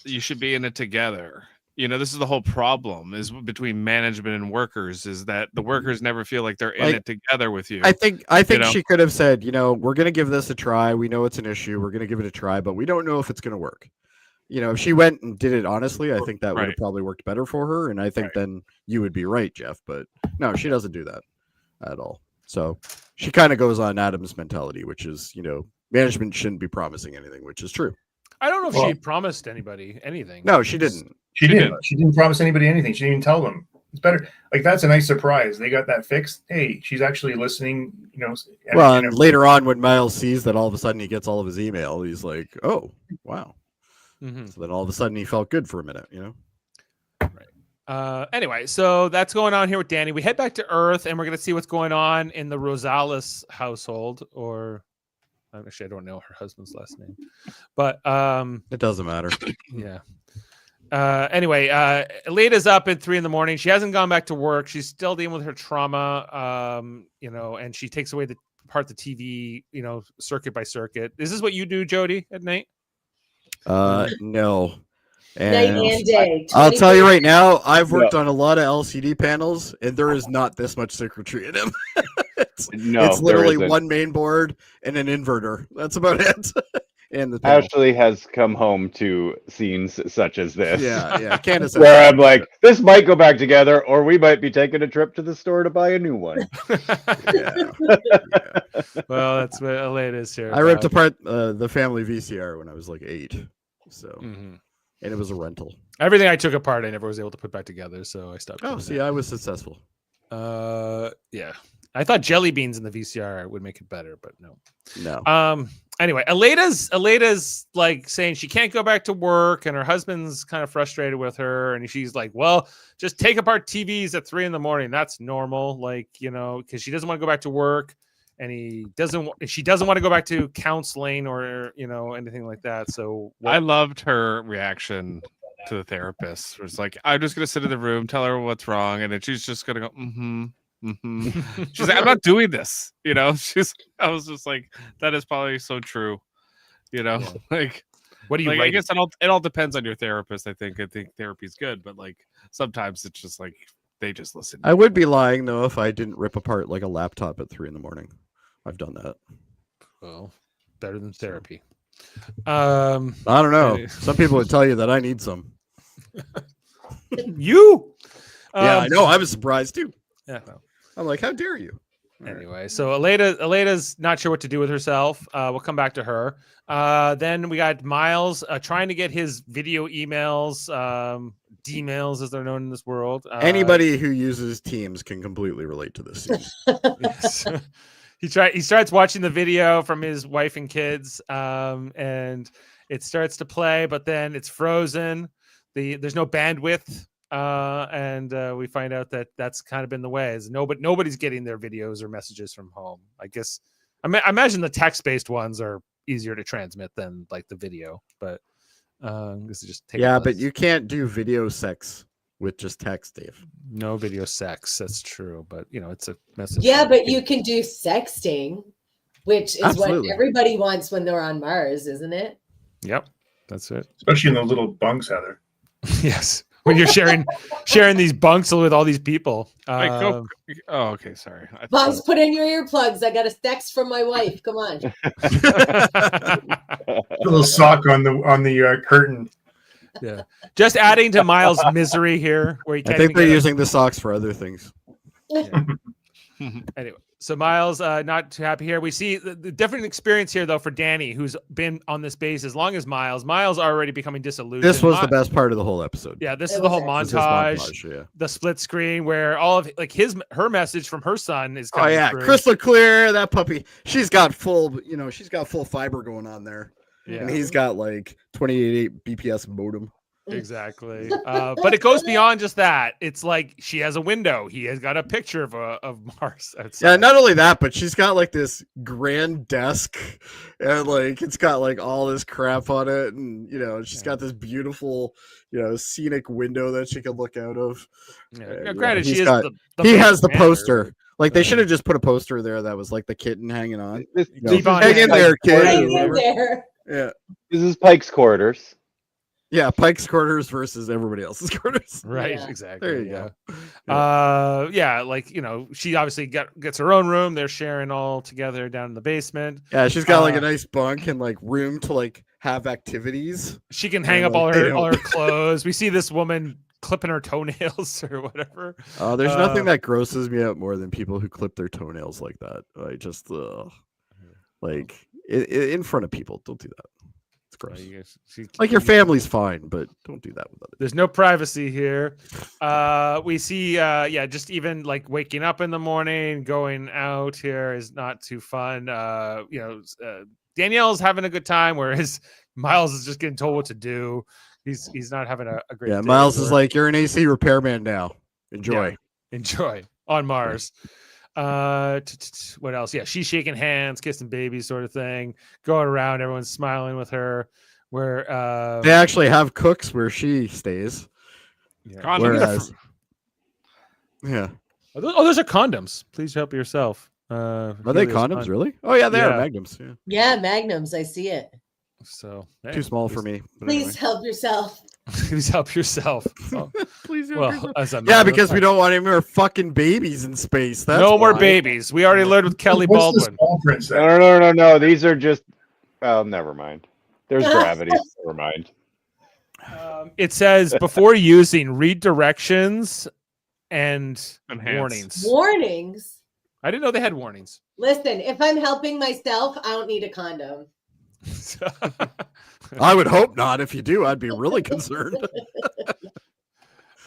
you should be in it together. You know, this is the whole problem is between management and workers is that the workers never feel like they're in Like, it together with you. I think know? she could have said, we're going to give this a try. We know it's an issue. We're going to give it a try, but we don't know if it's going to work. If she went and did it honestly, I think that would have Right. probably worked better for her. And I think Right. then you would be right, Jeff. But no, she doesn't do that at all. So she kind of goes on Adam's mentality, which is, management shouldn't be promising anything, which is true. I don't know if Well- she promised anybody anything. No, she didn't. She She didn't. did. She didn't promise anybody anything. She didn't even tell them. It's better. Like, that's a nice surprise. They got that fixed. Hey, she's actually listening, Well, and later on, when Miles sees that all of a sudden he gets all of his email, he's like, oh, wow. Mhm. So then all of a sudden he felt good for a minute, Anyway, so that's going on here with Danny. We head back to Earth, and we're going to see what's going on in the Rosales household, or actually, I don't know her husband's last name, but It doesn't matter. yeah. Anyway, Aleda's up at 3 a.m. She hasn't gone back to work. She's still dealing with her trauma, and she takes away the TV, circuit by circuit. Is this what you do, Jody, at night? No. Night And and day. I'll tell you 24 right now, I've worked on a lot of LCD panels, and there is not this much circuitry in them. it's No, it's there literally isn't. one main board and an inverter. That's about it. in the panel. Ashley has come home to scenes such as this. Yeah. Candace. Where I'm like, this might go back together, or we might be taking a trip to the store to buy a new one. Yeah. Well, that's what Elena's here. I ripped apart the family VCR when I was like 8. So, Mhm. and it was a rental. Everything I took apart, I never was able to put back together, so I stopped. Oh, doing see, I was successful. that. Yeah. I thought jelly beans in the VCR would make it better, but no. No. Anyway, Aleda's like saying she can't go back to work, and her husband's kind of frustrated with her, and she's like, well, just take apart TVs at 3 a.m. That's normal, like, you know, because she doesn't want to go back to work, and she doesn't want to go back to counseling or, you know, anything like that. So I loved her reaction to the therapist. It was like, I'm just gonna sit in the room, tell her what's wrong, and then she's just gonna go, She's like, I'm not doing this, you know. I was just like, that is probably so true, you know. Yeah. Like, what do you like, I write? guess it all depends on your therapist. I think therapy's good, but like sometimes it's just like they just listen. I would be lying though if I didn't rip apart like a laptop at 3 a.m. I've done that. Well, better than therapy. I don't know. Some people would tell you that I need some. You? Yeah, I know. I was surprised too. Yeah. No. I'm like, how dare you? Anyway, so Aleda's not sure what to do with herself. We'll come back to her. Then we got Miles trying to get his video emails, D-mails as they're known in this world. Anybody who uses Teams can completely relate to this scene. Yes. He starts watching the video from his wife and kids, and it starts to play, but then it's frozen. There's no bandwidth. And we find out that that's kind of been the way. Is nobody's getting their videos or messages from home. I guess I imagine the text-based ones are easier to transmit than like the video, but this is just but you can't do video sex with just text, Dave. No video sex. That's true, but you know it's a message. Yeah, but you can do sexting, which is Absolutely. what everybody wants when they're on Mars, isn't it? Yep, that's it. Especially in those little bunks, Heather. Yes. When you're sharing these bunks with all these people. Oh, okay, sorry. Bunks, put in your earplugs. I got a text from my wife. Come on. Little sock on the curtain. Yeah, just adding to Miles' misery here, where he can't. I think even they're get using the socks for other things. Anyway, so Miles not too happy here. We see the different experience here though for Danny, who's been on this base as long as Miles. Miles already becoming disillusioned. This was the best part of the whole episode. Yeah, this It is the was whole This is montage, yeah. the split screen where all of like her message from her son is Oh coming yeah, through. crystal clear. That puppy, she's got full fiber going on there, Yeah. and he's got like 28 BPS modem. Exactly. But it goes beyond just that. It's like she has a window. He has got a picture of Mars outside. Yeah, not only that, but she's got like this grand desk, and like it's got like all this crap on it, and she's got this beautiful, scenic window that she can look out of. Now, granted, he's she is got- the He main has the commander. poster. Like they should have just put a poster there that was like the kitten hanging on. This Keep on Hang in hanging. there, kid. Hang or in whatever. there. Yeah. this is Pike's quarters. Yeah, Pike's quarters versus everybody else's quarters. Right, Yeah. exactly. There you go. Like she obviously gets her own room. They're sharing all together down in the basement. Yeah, she's got like a nice bunk and like room to like have activities. She can hang Yeah, up like, all they her don't- clothes. We see this woman clipping her toenails or whatever. There's nothing that grosses me out more than people who clip their toenails like that. I just like in front of people. Don't do that. It's gross. Like your family's fine, but don't do that with others. There's no privacy here. We see, just even like waking up in the morning, going out here is not too fun. Danielle's having a good time, whereas Miles is just getting told what to do. He's not having a great. Yeah, day Miles is here. like, you're an AC repairman now. Enjoy. Yeah. Enjoy on Mars. What else? Yeah, she's shaking hands, kissing babies, sort of thing, going around. Everyone's smiling with her. Where They actually have cooks where she stays. yeah. Whereas, yeah, Those are condoms. Please help yourself. are they condoms? Really? Oh yeah, they Yeah. are magnums. Yeah, Yeah, magnums. I see it. So hey, too small for me. But Please anyway. help yourself. Please help yourself. Oh, Please. well, as a Yeah, matter of because we fact. don't want any more fucking babies in space. That's no more why. babies. We already learned with Kelly What's the Baldwin. small print then? No. These are just. Oh, never mind. There's gravity. Never mind. It says before using, read directions and Enhance. warnings. Warnings. I didn't know they had warnings. Listen, if I'm helping myself, I don't need a condom. I would hope not. If you do, I'd be really concerned.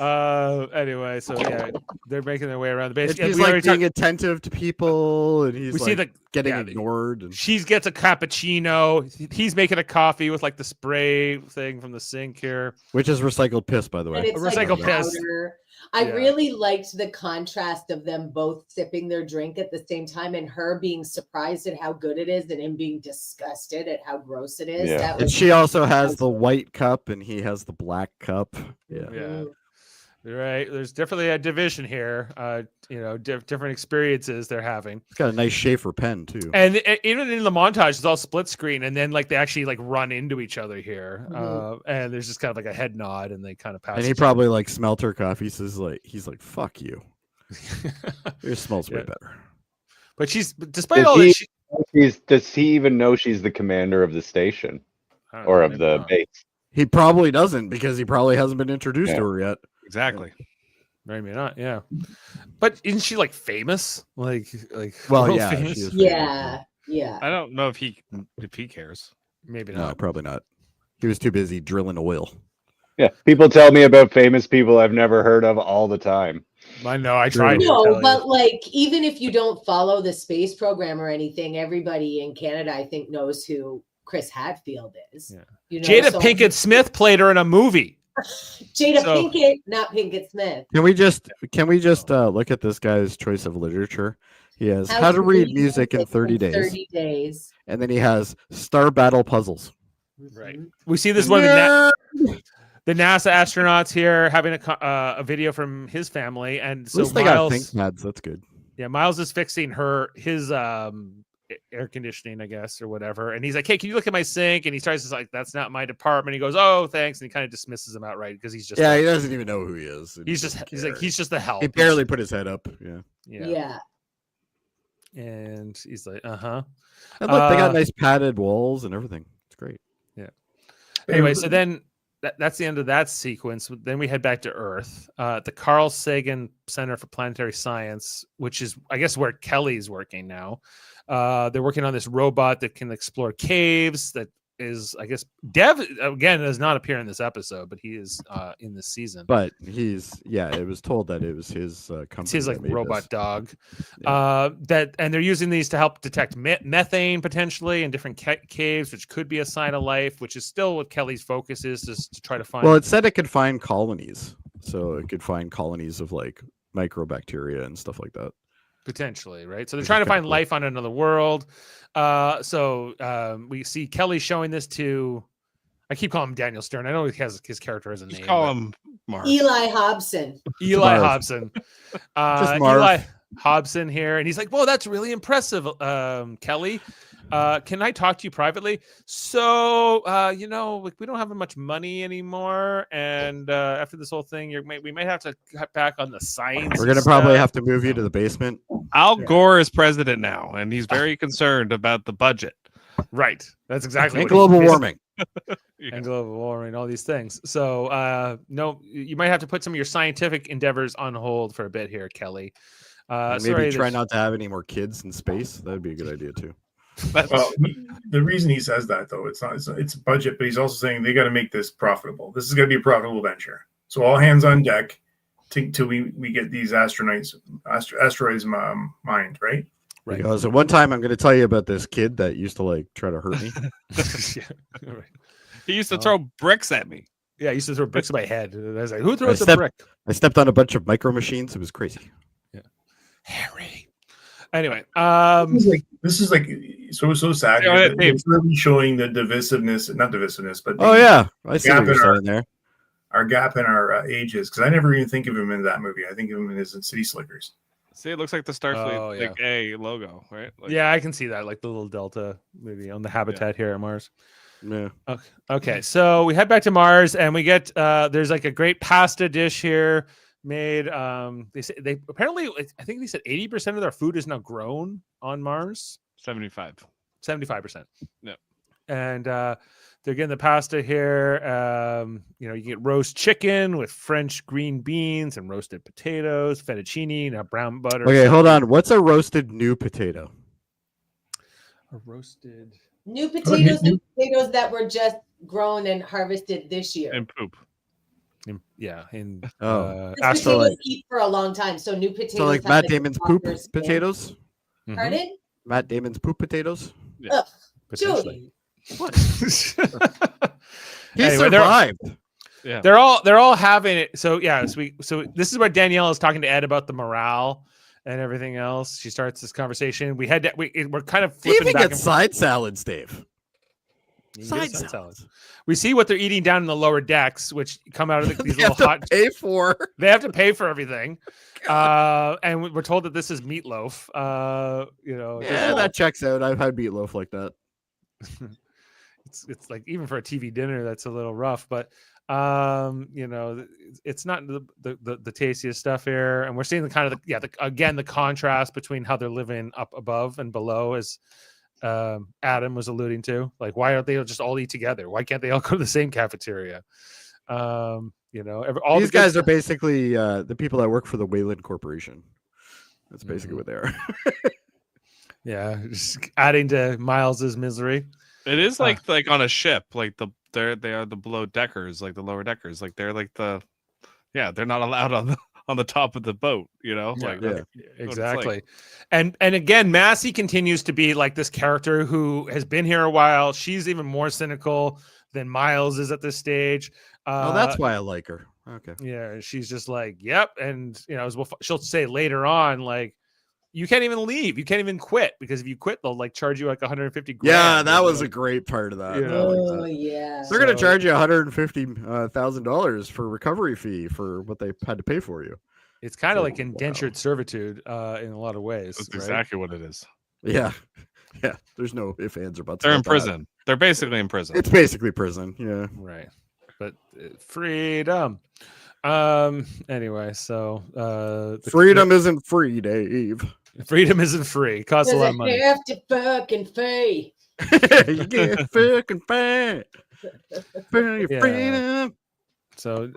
Anyway, so yeah, they're making their way around the base. He's We like already being talked- attentive to people, and he's we like see the getting yeah, ignored. And... She gets a cappuccino. He's making a coffee with like the spray thing from the sink here, which is recycled piss, by the way. And it's like Recycled piss. powder. I Yeah. really liked the contrast of them both sipping their drink at the same time, and her being surprised at how good it is, and him being disgusted at how gross it is. Yeah. That And was she also has the white cup, and he has the black cup. Yeah. Yeah. Right. There's definitely a division here. Different experiences they're having. It's got a nice Schaefer pen too. And even in the montage, it's all split screen, and then like they actually like run into each other here. And there's just kind of like a head nod, and they kind of pass. And he probably like smelt her coffee. Says like he's like, "Fuck you." Yours smells way Yeah. better. But despite all this, Does he even know she's the commander of the station or of the base? He probably doesn't, because he probably hasn't been introduced to her yet. Exactly. Maybe not. Yeah. But isn't she like famous? Like Well, world yeah, famous? she is Yeah, yeah. I don't know if he cares. Maybe No, not. probably not. He was too busy drilling oil. Yeah, people tell me about famous people I've never heard of all the time. I know. I tried. to No, tell but you. like, even if you don't follow the space program or anything, everybody in Canada, I think, knows who Chris Hadfield is. Yeah. You know, Jada so- Pinkett Smith played her in a movie. Jada So- Pinkett, not Pinkett Smith. Can we just look at this guy's choice of literature? He has how to read music in 30 days. 30 days. And then he has Star Battle puzzles. Right. We see this one of the NASA astronauts here having a video from his family, and At so least they got Miles, think pads. That's good. yeah, Miles is fixing his air conditioning, I guess, or whatever, and he's like, "Hey, can you look at my sink?" And he tries to like, "That's not my department." He goes, "Oh, thanks," and he kind of dismisses him outright because he's just Yeah, he doesn't even know who he is. He he's doesn't just like care. he's just the help. He barely put his head up. Yeah. yeah. And he's like, And look, they got Uh, nice padded walls and everything. It's great. Anyway, so then that's the end of that sequence. Then we head back to Earth, the Carl Sagan Center for Planetary Science, which is, I guess, where Kelly's working now. They're working on this robot that can explore caves. That is, I guess, Dev again does not appear in this episode, but he is in this season. But it was told that it was his company. It's his like that made robot this. dog. Yeah. And they're using these to help detect methane potentially in different caves, which could be a sign of life. Which is still what Kelly's focus is to try to find. Well, it said it could find colonies, so it could find colonies of like microbacteria and stuff like that. Potentially, right? So they're Which is trying to kinda find cool. life on another world. We see Kelly showing this to, I keep calling him Daniel Stern. I know he has his character as a Just name. call but him Mark. Eli Hobson. Eli Marv. Hobson. Just Marv. Eli Hobson here. And he's like, "Whoa, that's really impressive, Kelly. Can I talk to you privately?" So, like, we don't have much money anymore. And after this whole thing, we might have to cut back on the science. We're gonna probably have to move you to the basement. Al Gore is president now, and he's very concerned about the budget. Right. That's exactly And what he global is. warming. And global warming, all these things. So, no, you might have to put some of your scientific endeavors on hold for a bit here, Kelly. And Sorry, maybe try there's- not to have any more kids in space. That'd be a good idea too. Well, the reason he says that, though, it's budget, but he's also saying they got to make this profitable. This is going to be a profitable venture. So all hands on deck till we get these asteroids mined, right? Right. Because at one time, I'm going to tell you about this kid that used to like try to hurt me. Yeah, right. He used to throw bricks at me. Yeah, I used to throw bricks at my head. I was like, "Who I throws a stepped- brick?" I stepped on a bunch of micro machines. It was crazy. Harry. Anyway, This is like so sad. Yeah, because Dave. It's really showing the not divisiveness, but Oh yeah, I see what gap you're in saying there. our gap in our ages. Because I never even think of him in that movie. I think of him as in City Slickers. See, it looks like the Starfleet Oh, yeah. like A logo, right? Like, yeah, I can see that, like the little Delta movie on the habitat here at Mars. Yeah. Okay, so we head back to Mars, and we get there's like a great pasta dish here made. They say they apparently, I think they said 80% of their food is now grown on Mars. 75. 75%. Yeah. and they're getting the pasta here. You get roast chicken with French green beans and roasted potatoes, fettuccine, now brown butter. Okay, hold on. What's a roasted new potato? A roasted New potatoes and potatoes that were just grown and harvested this year. And poop. in Potatoes like, eat for a long time, so new potatoes. So like have, Matt Damon's poop softer skin. potatoes? Pardon? Matt Damon's poop potatoes? Ugh, potentially. Jody. What? He Anyway, survived. Yeah. They're all having it. So yeah, so this is where Danielle is talking to Ed about the morale and everything else. She starts this conversation. We're kind of He flipping even back gets and side salads, Dave. You can Side get salads. salads. We see what they're eating down in the lower decks, which come out of these They little have to hot. pay for. They have to pay for everything, and we're told that this is meatloaf. Yeah, that checks out. I've had meatloaf like that. it's like even for a TV dinner, that's a little rough, but it's not the tastiest stuff here, and we're seeing the contrast between how they're living up above and below, as Adam was alluding to. Like, why aren't they just all eat together? Why can't they all go to the same cafeteria? All These guys are basically the people that work for the Wayland Corporation. That's basically what they are. Yeah, just adding to Miles's misery. It is like on a ship, like they are the below deckers, like the lower deckers, like they're like they're not allowed on the top of the boat, Exactly. And again, Massey continues to be like this character who has been here a while. She's even more cynical than Miles is at this stage. That's why I like her. Okay. Yeah, she's just like, yep, and she'll say later on, like, you can't even leave, you can't even quit, because if you quit, they'll like charge you like 150 grand. Yeah, that was a great part of that. Yeah. They're gonna charge you $150,000 for recovery fee for what they had to pay for you. It's kind of like indentured servitude in a lot of ways. That's right? exactly what it is. Yeah. There's no ifs, ands, or buts. They're in about that. prison. They're basically in prison. It's basically prison. Yeah. Right. But freedom. Anyway, so freedom isn't free, Dave. Freedom isn't free. It costs a lot of money. You have to fucking pay. You get fucking fat for your freedom. So,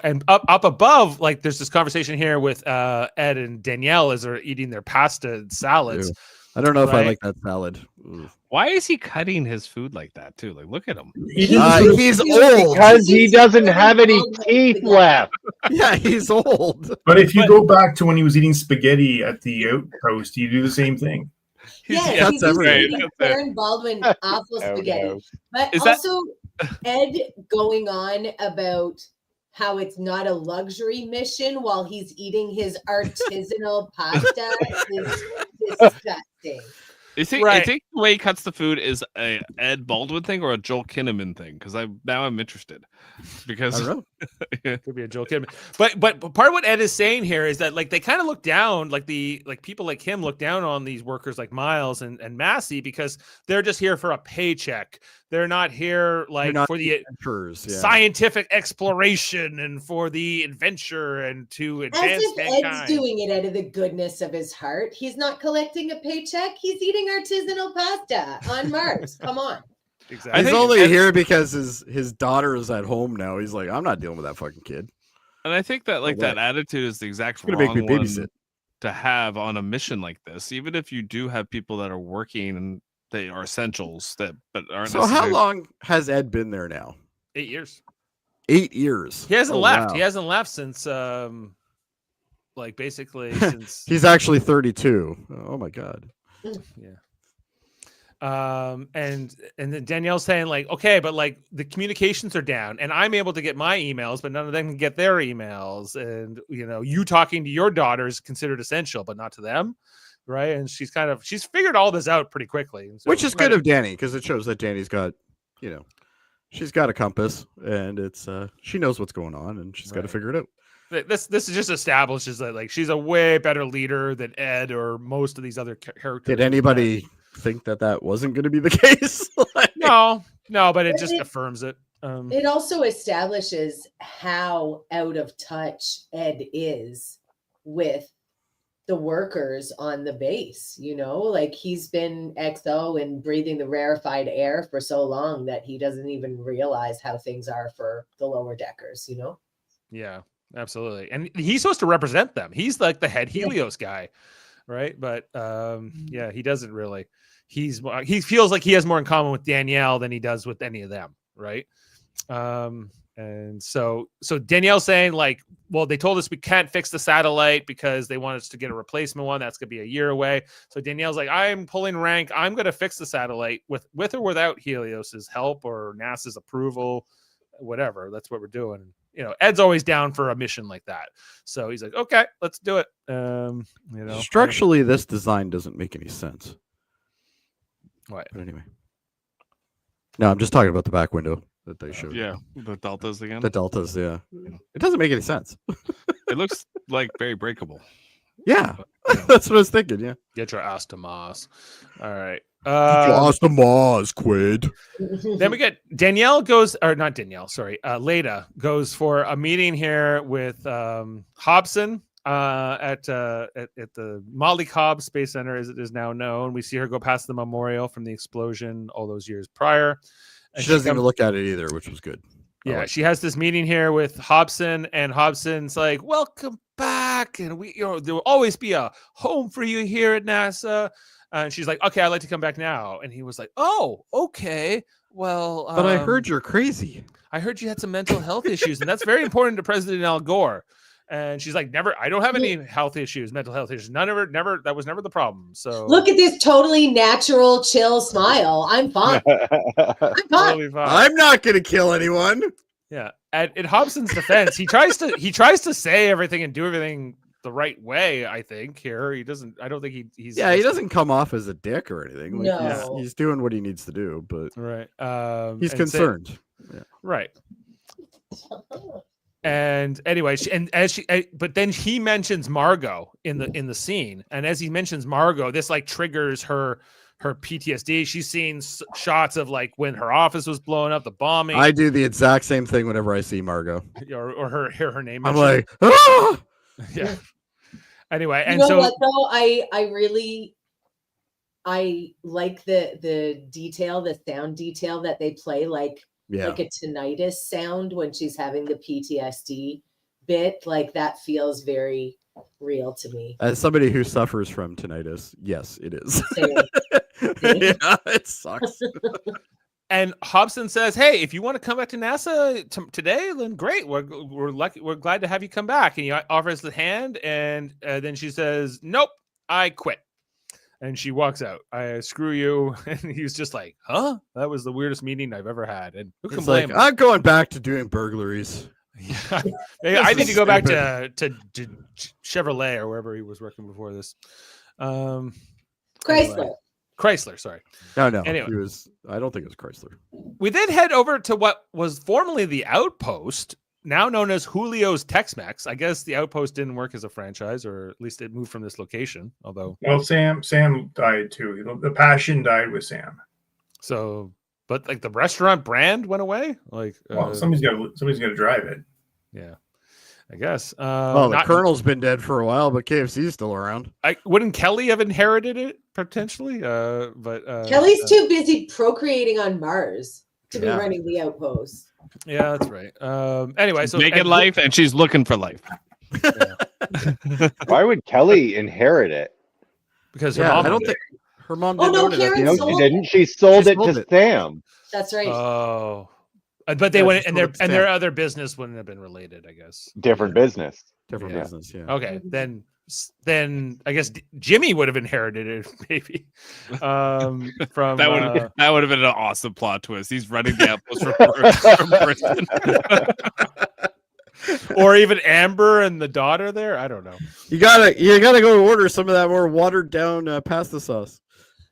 and up above, like, there's this conversation here with Ed and Danielle as they're eating their pasta and salads. Ew. I don't know if I like that salad. Ooh. Why is he cutting his food like that too? Like, look at him. He's old because he doesn't have any teeth left. Yeah, he's old. But if you go back to when he was eating spaghetti at the outpost, you do the same thing. Yeah, he's eating Karen Baldwin awful spaghetti. No. But Is also, Ed going on about how it's not a luxury mission while he's eating his artisanal pasta is disgusting. I think the way he cuts the food is a Ed Baldwin thing or a Joel Kinnaman thing, because I'm interested. Because I don't know. Could be a Joel Kinnaman. But part of what Ed is saying here is that, like, they kind of look down, like people like him look down on these workers like Miles and Massey, because they're just here for a paycheck. They're not here for the scientific exploration and for the adventure and to advance As if mankind. Ed's doing it out of the goodness of his heart. He's not collecting a paycheck. He's eating artisanal pasta on Mars. Come on. Exactly. He's only here because his daughter is at home now. He's like, I'm not dealing with that fucking kid. And I think that that attitude is the exact wrong make me one babysit to have on a mission like this. Even if you do have people that are working and they are essentials but aren't. So how long has Ed been there now? 8 years. 8 years. He hasn't left. Wow. He hasn't left since basically since he's actually 32. Oh my god. Yeah. And then Danielle's saying, like, okay, but like the communications are down and I'm able to get my emails, but none of them can get their emails. And you talking to your daughter is considered essential, but not to them. Right. And she's figured all this out pretty quickly. So, which is good of Danny, because it shows that Danny's got, she's got a compass, and it's she knows what's going on, and she's got to figure it out. This just establishes that, like, she's a way better leader than Ed or most of these other characters. Did anybody think that wasn't going to be the case? No, but it just affirms it. It also establishes how out of touch Ed is with the workers on the base, you know, like he's been XO and breathing the rarefied air for so long that he doesn't even realize how things are for the lower deckers, you know? Yeah, absolutely. And he's supposed to represent them. He's like the head Helios guy, right? But yeah, he doesn't really. He feels like he has more in common with Danielle than he does with any of them, right? And so Danielle's saying like, well, they told us we can't fix the satellite because they want us to get a replacement one. That's gonna be a year away. So Danielle's like, I'm pulling rank. I'm gonna fix the satellite with or without Helios's help or NASA's approval, whatever. That's what we're doing. You know, Ed's always down for a mission like that. So he's like, okay, let's do it. You know, Structurally, this design doesn't make any sense. What? But anyway, no, I'm just talking about the back window that they showed. Yeah, the deltas again. The deltas, yeah. It doesn't make any sense. It looks like very breakable. Yeah, you know, that's what I was thinking. Yeah. get your ass to Moss. All right. the Mars, Quid. Then we get Danielle goes, or not Danielle, sorry, Leda goes for a meeting here with Hobson at the Molly Cobb Space Center, as it is now known. We see her go past the memorial from the explosion all those years prior. And She doesn't even look at it either, which was good. Yeah, she has this meeting here with Hobson, and Hobson's like, "Welcome back, and there will always be a home for you here at NASA." And she's like, "Okay, I'd like to come back now." And he was like, "Oh, okay. Well, But I heard you're crazy. I heard you had some mental health issues, and that's very important to President Al Gore." And she's like, "Never. I don't have any health issues, mental health issues. Never. That was never the problem." So Look at this totally natural, chill smile. I'm fine. I'm fine. totally fine. I'm not going to kill anyone. Yeah. In Hobson's defense, he tries to say everything and do everything the right way. I think here he doesn't. I don't think he's. Yeah, he doesn't come off as a dick or anything. Like, No. he's doing what he needs to do, but Right. he's and concerned. Right. And anyway, but then he mentions Margot in the scene, and as he mentions Margot, this like triggers her PTSD. She's seen shots of like when her office was blowing up, the bombing. I do the exact same thing whenever I see Margot. or her name. I'm mentioned. like, ah! Yeah. Anyway, and you know so what though? I like the detail, the sound detail that they play, like a tinnitus sound when she's having the PTSD bit. Like that feels very real to me. As somebody who suffers from tinnitus, yes, it is. Same. Yeah, it sucks. And Hobson says, "Hey, if you want to come back to NASA today, then great. We're lucky. We're glad to have you come back." And he offers the hand, and then she says, "Nope, I quit." And she walks out. "I screw you." And he's just like, "Huh? That was the weirdest meeting I've ever had." And who can It's blame like, him? I'm going back to doing burglaries. Yeah. Maybe I need to go back to Chevrolet or wherever he was working before this. Chrysler. Anyway. Chrysler, sorry. No. Anyway. I don't think it was Chrysler. We then head over to what was formerly the Outpost, now known as Julio's Tex-Mex. I guess the Outpost didn't work as a franchise, or at least it moved from this location. Although, Well, Sam died too. The passion died with Sam. so, but like the restaurant brand went away. Like, Well, somebody's got to drive it. yeah, I guess. Well, the Colonel's been dead for a while, but KFC's still around. Wouldn't Kelly have inherited it potentially? But Kelly's too busy procreating on Mars to be Yeah. running the Outpost. Yeah, that's right. Anyway, so Making life, and she's looking for life. Why would Kelly inherit it? because her Yeah, mom I don't did. think her mom Oh, didn't no, own it. Karen You know, sold she didn't. She sold She it sold to it. Sam. That's right. Oh, but they Yeah, went she and sold it to their Sam. other business wouldn't have been related, I guess. Different business. Different Yeah. business, yeah. Okay, then I guess Jimmy would have inherited it, maybe. From That would have been an awesome plot twist. He's running the Outpost from Britain. or even Amber and the daughter there. I don't know. You gotta go order some of that more watered down pasta sauce.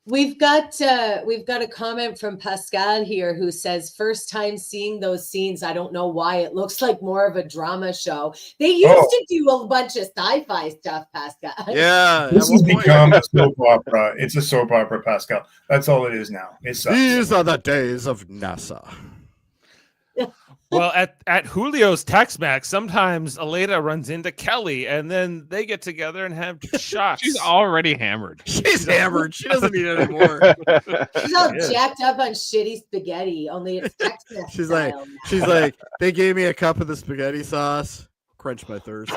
We've got a comment from Pascal here who says, first time seeing those scenes, I don't know why it looks like more of a drama show. They used to do a bunch of sci-fi stuff, Pascal. Yeah, This has become a soap opera. It's a soap opera, Pascal. That's all it is now. It sucks. These are the days of NASA. Well, at Julio's Tex-Mex, sometimes Aleda runs into Kelly, and then they get together and have shots. She's already hammered. She's hammered. She doesn't need any more. She's all Yeah. jacked up on shitty spaghetti, only it's Texas She's style. She's like, they gave me a cup of the spaghetti sauce. Quench my thirst.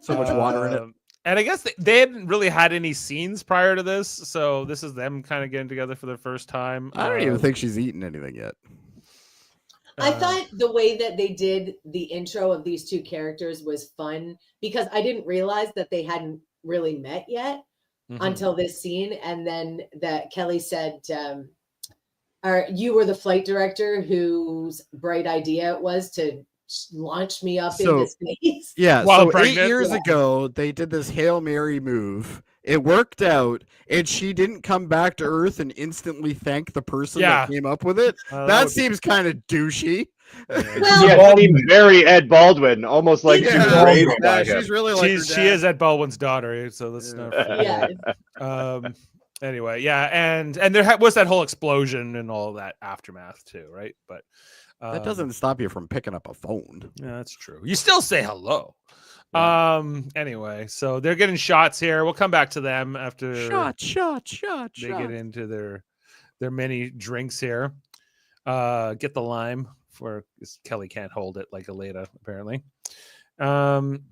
So much water in it. And I guess they hadn't really had any scenes prior to this, so this is them kind of getting together for the first time. I don't even think she's eaten anything yet. I thought the way that they did the intro of these two characters was fun because I didn't realize that they hadn't really met yet until this scene. And then that Kelly said, you were the flight director whose bright idea it was to launch me up into space. Yeah, While so pregnant? 8 years ago, they did this Hail Mary move. It worked out, and she didn't come back to Earth and instantly thank the person that came up with it. That seems kind of douchey. Well, Yeah, seems very Ed Baldwin, almost like she was Yeah, raised by him. she's really like her she dad. is Ed Baldwin's daughter, so that's not. yeah. Anyway, yeah, and there was that whole explosion and all of that aftermath too, right? But That doesn't stop you from picking up a phone. Yeah, that's true. You still say hello. Yeah. Anyway, so they're getting shots here. We'll come back to them after Shot. they get into their mini drinks here. Get the lime for Kelly can't hold it like Aleda, apparently.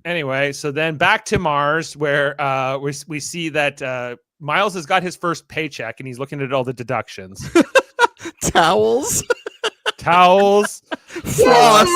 Anyway, so then back to Mars where we see that Miles has got his first paycheck and he's looking at all the deductions. Towels. Towels. Floss.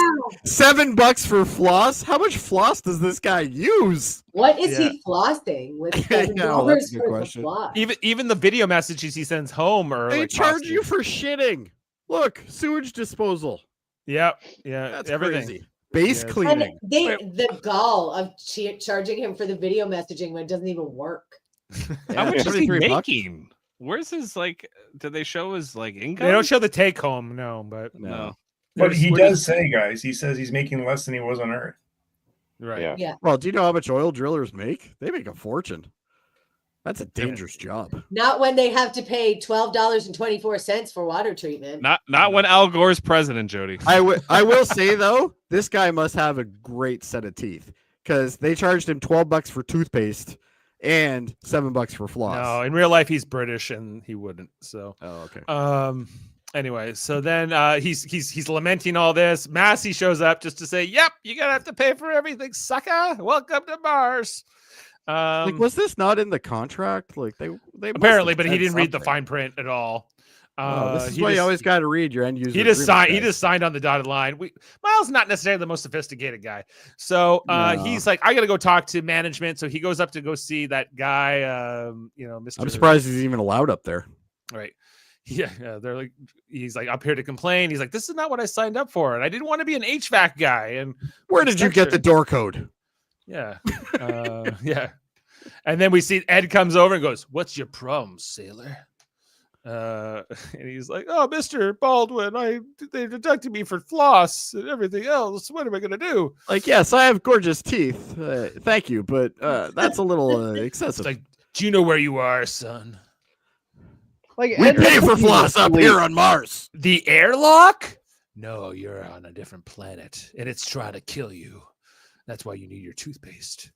$7 for floss. How much floss does this guy use? What is he flossing with $7 that's a good for question. the floss? Even the video messages he sends home are They like charge you for shitting. Look, sewage disposal. Yep. Yeah. That's everything. crazy. Base Yes. cleaning. And the gall of charging him for the video messaging when it doesn't even work. How much is he $33. making? Where's his did they show his income? They don't show the take home, no, but No. But he We're does say, guys, he says he's making less than he was on Earth. right. Yeah. Well, do you know how much oil drillers make? They make a fortune. That's a dangerous job. Not when they have to pay $12.24 for water treatment. Not when Al Gore's president, Jody. I will say though, this guy must have a great set of teeth because they charged him $12 for toothpaste and $7 for floss. No, in real life he's British and he wouldn't. So Oh, okay. anyway, so then he's lamenting all this. Massey shows up just to say, "Yep, you're gonna have to pay for everything, sucker. Welcome to Mars." Was this not in the contract? Like they must Apparently, have but he said didn't read the something. fine print at all. This is he why you just- always got to read your end user. He just agreement, signed. He guys. just signed on the dotted line. Miles not necessarily the most sophisticated guy, so No. he's like, "I got to go talk to management." So he goes up to go see that guy. Mr. I'm surprised he's even allowed up there. Right? Yeah, they're like, he's like up here to complain. He's like, "This is not what I signed up for, and I didn't want to be an HVAC guy." And Where did you get the door code? Yeah, yeah. And then we see Ed comes over and goes, "What's your problem, sailor?" And he's like, "Oh, Mr. Baldwin, they deducted me for floss and everything else. What am I gonna do?" Like, yes, I have gorgeous teeth. Thank you, but that's a little It's excessive. like, "Do you know where you are, son? Like We Ed pay for doesn't floss up sleep. here on Mars. The airlock? No, you're on a different planet, and it's trying to kill you. That's why you need your toothpaste.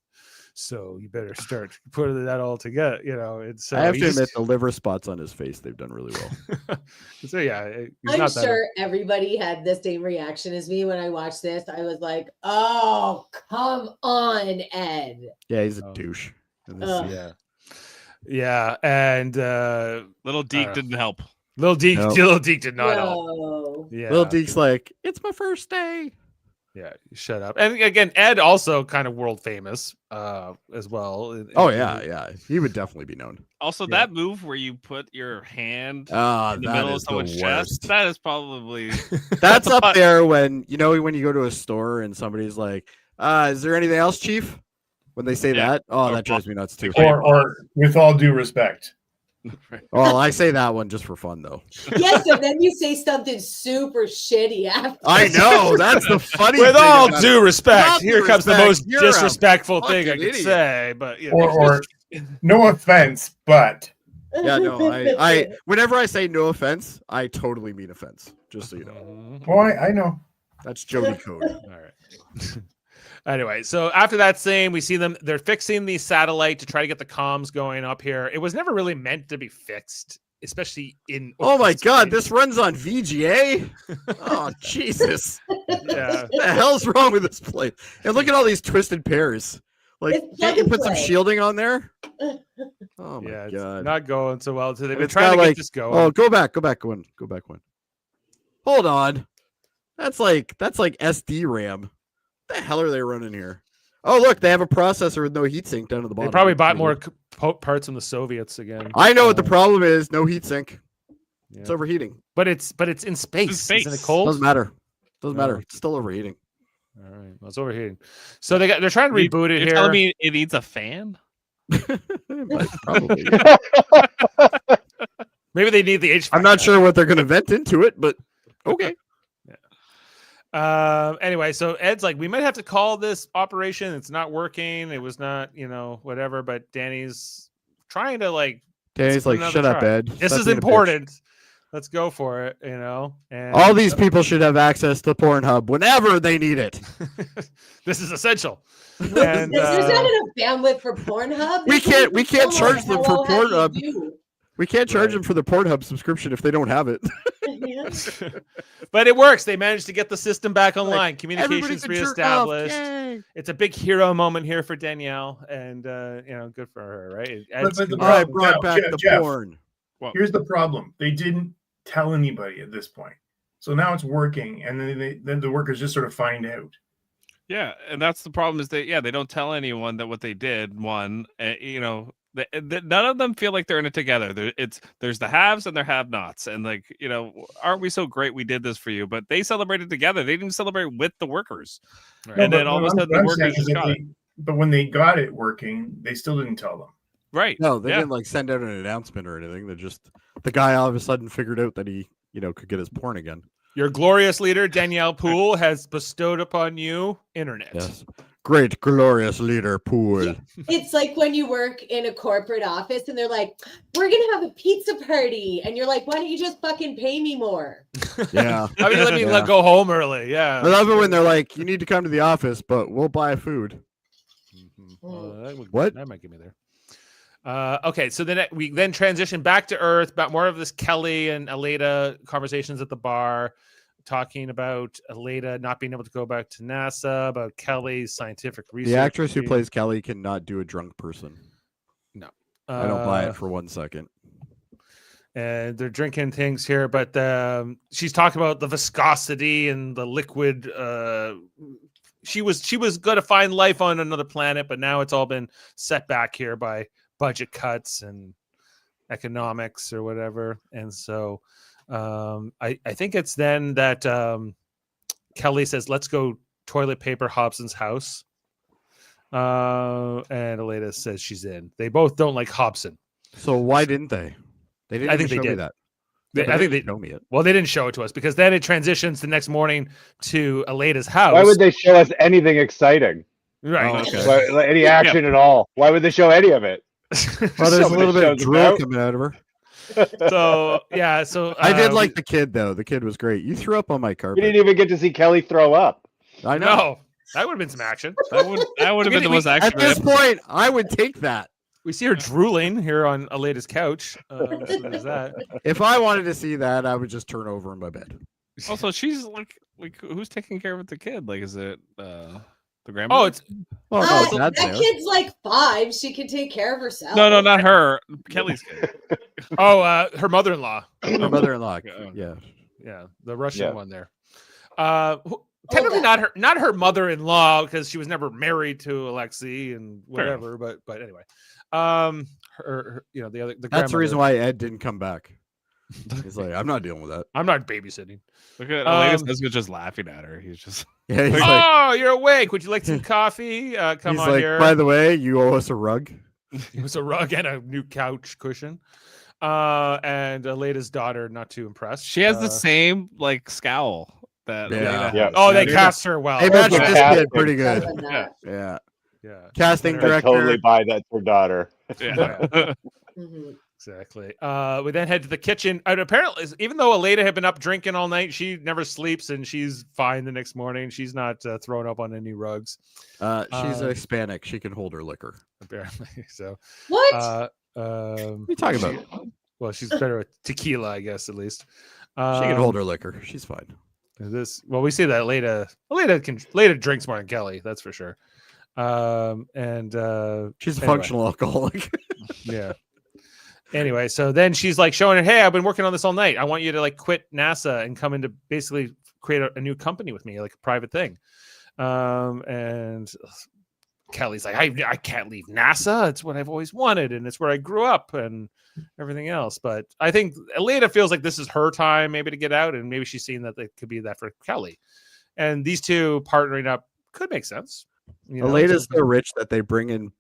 So you better start putting that all together. It's. I have to admit, the liver spots on his face, they've done really well. So yeah, he's I'm not that- sure everybody had the same reaction as me when I watched this. I was like, "Oh, come on, Ed." Yeah, he's a Oh. douche. in this Ugh. scene. Yeah, and Little Deke didn't help. Little Deke, No. Little Deke did not help. No. Yeah, Little Deke's like, it's my first day. yeah, shut up. And again, Ed also kind of world famous as well. Oh, yeah. He would definitely be known. Also, Yeah. that move where you put your hand Ah, in the that middle of is the someone's chest, worst. that is probably That's up there when you go to a store and somebody's like, is there anything else, Chief? When they say Yeah. that, Or that drives me nuts too. Or with all due respect. Well, I say that one just for fun though. Yes, and then you say something super shitty after. I know, that's the funny With thing all about due respect, Without here due comes the respect, most you're a disrespectful thing I fucking could idiot. say. But Or no offense, but it. Yeah, no, I whenever I say no offense, I totally mean offense. Just so you know. well, I know. That's Jody code. All right. Anyway, so after that scene, we see them. They're fixing the satellite to try to get the comms going up here. It was never really meant to be fixed, especially in. Oh my open God, space. this runs on VGA. Oh Jesus! Yeah. What the hell's wrong with this place? And look at all these twisted pairs. Like, It's can't you plug and put some play. shielding on there? Oh my Yeah, it's God! not going so well today. They've been It's trying got to get like- this going. Oh, go back one. Hold on. That's like SD RAM. What the hell are they running here? Oh, look, they have a processor with no heatsink down at the bottom. They probably That's bought pretty more good. parts from the Soviets again. I know what the problem is. No heatsink. Yeah. It's overheating. But it's in space. space. Isn't it cold? Doesn't matter. Doesn't No. matter. It's still overheating. All right, well, it's overheating. So they're trying to reboot it You're here. telling me it needs a fan? Probably. Maybe they need the HVAC. I'm not guy. sure what they're going to vent into it, but okay. Anyway, so Ed's like, we might have to call this operation. It's not working. It was not, whatever. But Danny's trying to like. Danny's put like, another shut up, try. Ed. This Stop is being a bitch." important. Let's go for it. And All these people should have access to Pornhub whenever they need it. this is essential. And There's not enough bandwidth for Pornhub. We This is can't- we just can't so charge much them for hello, how Pornhub. do you We can't charge Right. them for the Pornhub subscription if they don't have it. do? Yeah. but it works. They managed to get the system back online. Everybody's Communications a jerk off. reestablished. Yay. It's a big hero moment here for Danielle, and good for her, right? It adds But the to- I problem- brought Jeff, back Jeff, the Jeff. porn. Here's the problem: they didn't tell anybody at this point, so now it's working, and then the workers just sort of find out. Yeah, and that's the problem is they don't tell anyone that what they did. None of them feel like they're in it together. There's the haves and their have-nots, and aren't we so great? We did this for you, but they celebrated together. They didn't celebrate with the workers, Right. and No, then but all of a what sudden the I'm workers saying is just that got it. but when they got it working, they still didn't tell them. Right? No, they Yeah. didn't like send out an announcement or anything. They just the guy all of a sudden figured out that he, could get his porn again. Your glorious leader, Danielle Poole, has bestowed upon you internet. Yes. Great, glorious leader, Poole. It's like when you work in a corporate office and they're like, we're going to have a pizza party. And you're like, why don't you just fucking pay me more? Yeah. I mean, let me Yeah. go home early. Yeah. I love it when they're like, you need to come to the office, but we'll buy food. What? That might get me there. Okay, so then we transition back to Earth, about more of this Kelly and Aleda conversations at the bar, talking about Aleda not being able to go back to NASA, about Kelly's scientific research. The actress who plays Kelly cannot do a drunk person. I don't buy it for 1 second. And they're drinking things here, but she's talking about the viscosity and the liquid. She was going to find life on another planet, but now it's all been set back here by budget cuts and economics or whatever. And so I think it's then that Kelly says, "Let's go toilet paper Hobson's house." And Aleda says she's in. They both don't like Hobson. So why didn't they? They didn't I even think they show me did. that. They- Yeah, I think they show me it. Well, they didn't show it to us because then it transitions the next morning to Aleda's house. Why would they show us anything exciting? Right. Oh, okay. Any action at all? Why would they show any of it? Well, there's a Somebody little bit of shows drool about. coming out of her. So yeah. So I did like the kid though. The kid was great. You threw up on my We carpet. didn't even get to see Kelly throw up. I know. No, that would have been some action. That would have been the most At accurate. this point, I would take that. We see her drooling here on Aleda's couch. So there's that. If I wanted to see that, I would just turn over in my bed. Also, she's like who's taking care of the kid? Like, is it the grandma? Oh, it's Oh, Oh, no, that that's there. kid's like 5. She can take care of herself. no, not her. Kelly's kid. her mother-in-law. Her mother-in-law. Oh. Yeah. Yeah, the Russian Yeah. one there. Technically not her mother-in-law because she was never married to Alexei and whatever. But anyway, her the other the That's the reason grandmother. why Ed didn't come back. He's like, I'm not dealing with that. I'm not babysitting. Look at Um, Aleda's just laughing at her. He's just Yeah, he's like, Oh, you're awake. Would you like some coffee? Come he's on like, here. by the way, you owe us a rug. It was a rug and a new couch cushion. And Aleda's daughter, not too impressed. she has the same like scowl that Yeah. Aleda Yeah. has. Oh, they Yeah. cast her well. They matched the this casting. kid pretty good. Other than that. Yeah. Yeah. Casting I I director. totally buy that for daughter. Yeah. Mhm. Exactly. We then head to the kitchen. And apparently, even though Aleda had been up drinking all night, she never sleeps and she's fine the next morning. She's not thrown up on any rugs. She's a Hispanic. She can hold her liquor. Apparently. So What? What are you talking about? Well, she's better at tequila, I guess, at least. She can hold her liquor. She's fine. We see that Aleda drinks more than Kelly, that's for sure. She's a functional alcoholic. Yeah. Anyway, so then she's like showing her, hey, I've been working on this all night. I want you to like quit NASA and come in to basically create a new company with me, like a private thing. And Kelly's like, I can't leave NASA. It's what I've always wanted, and it's where I grew up and everything else. But I think Aleda feels like this is her time maybe to get out, and maybe she's seeing that it could be that for Kelly. And these two partnering up could make sense. Aleda's so rich that they bring in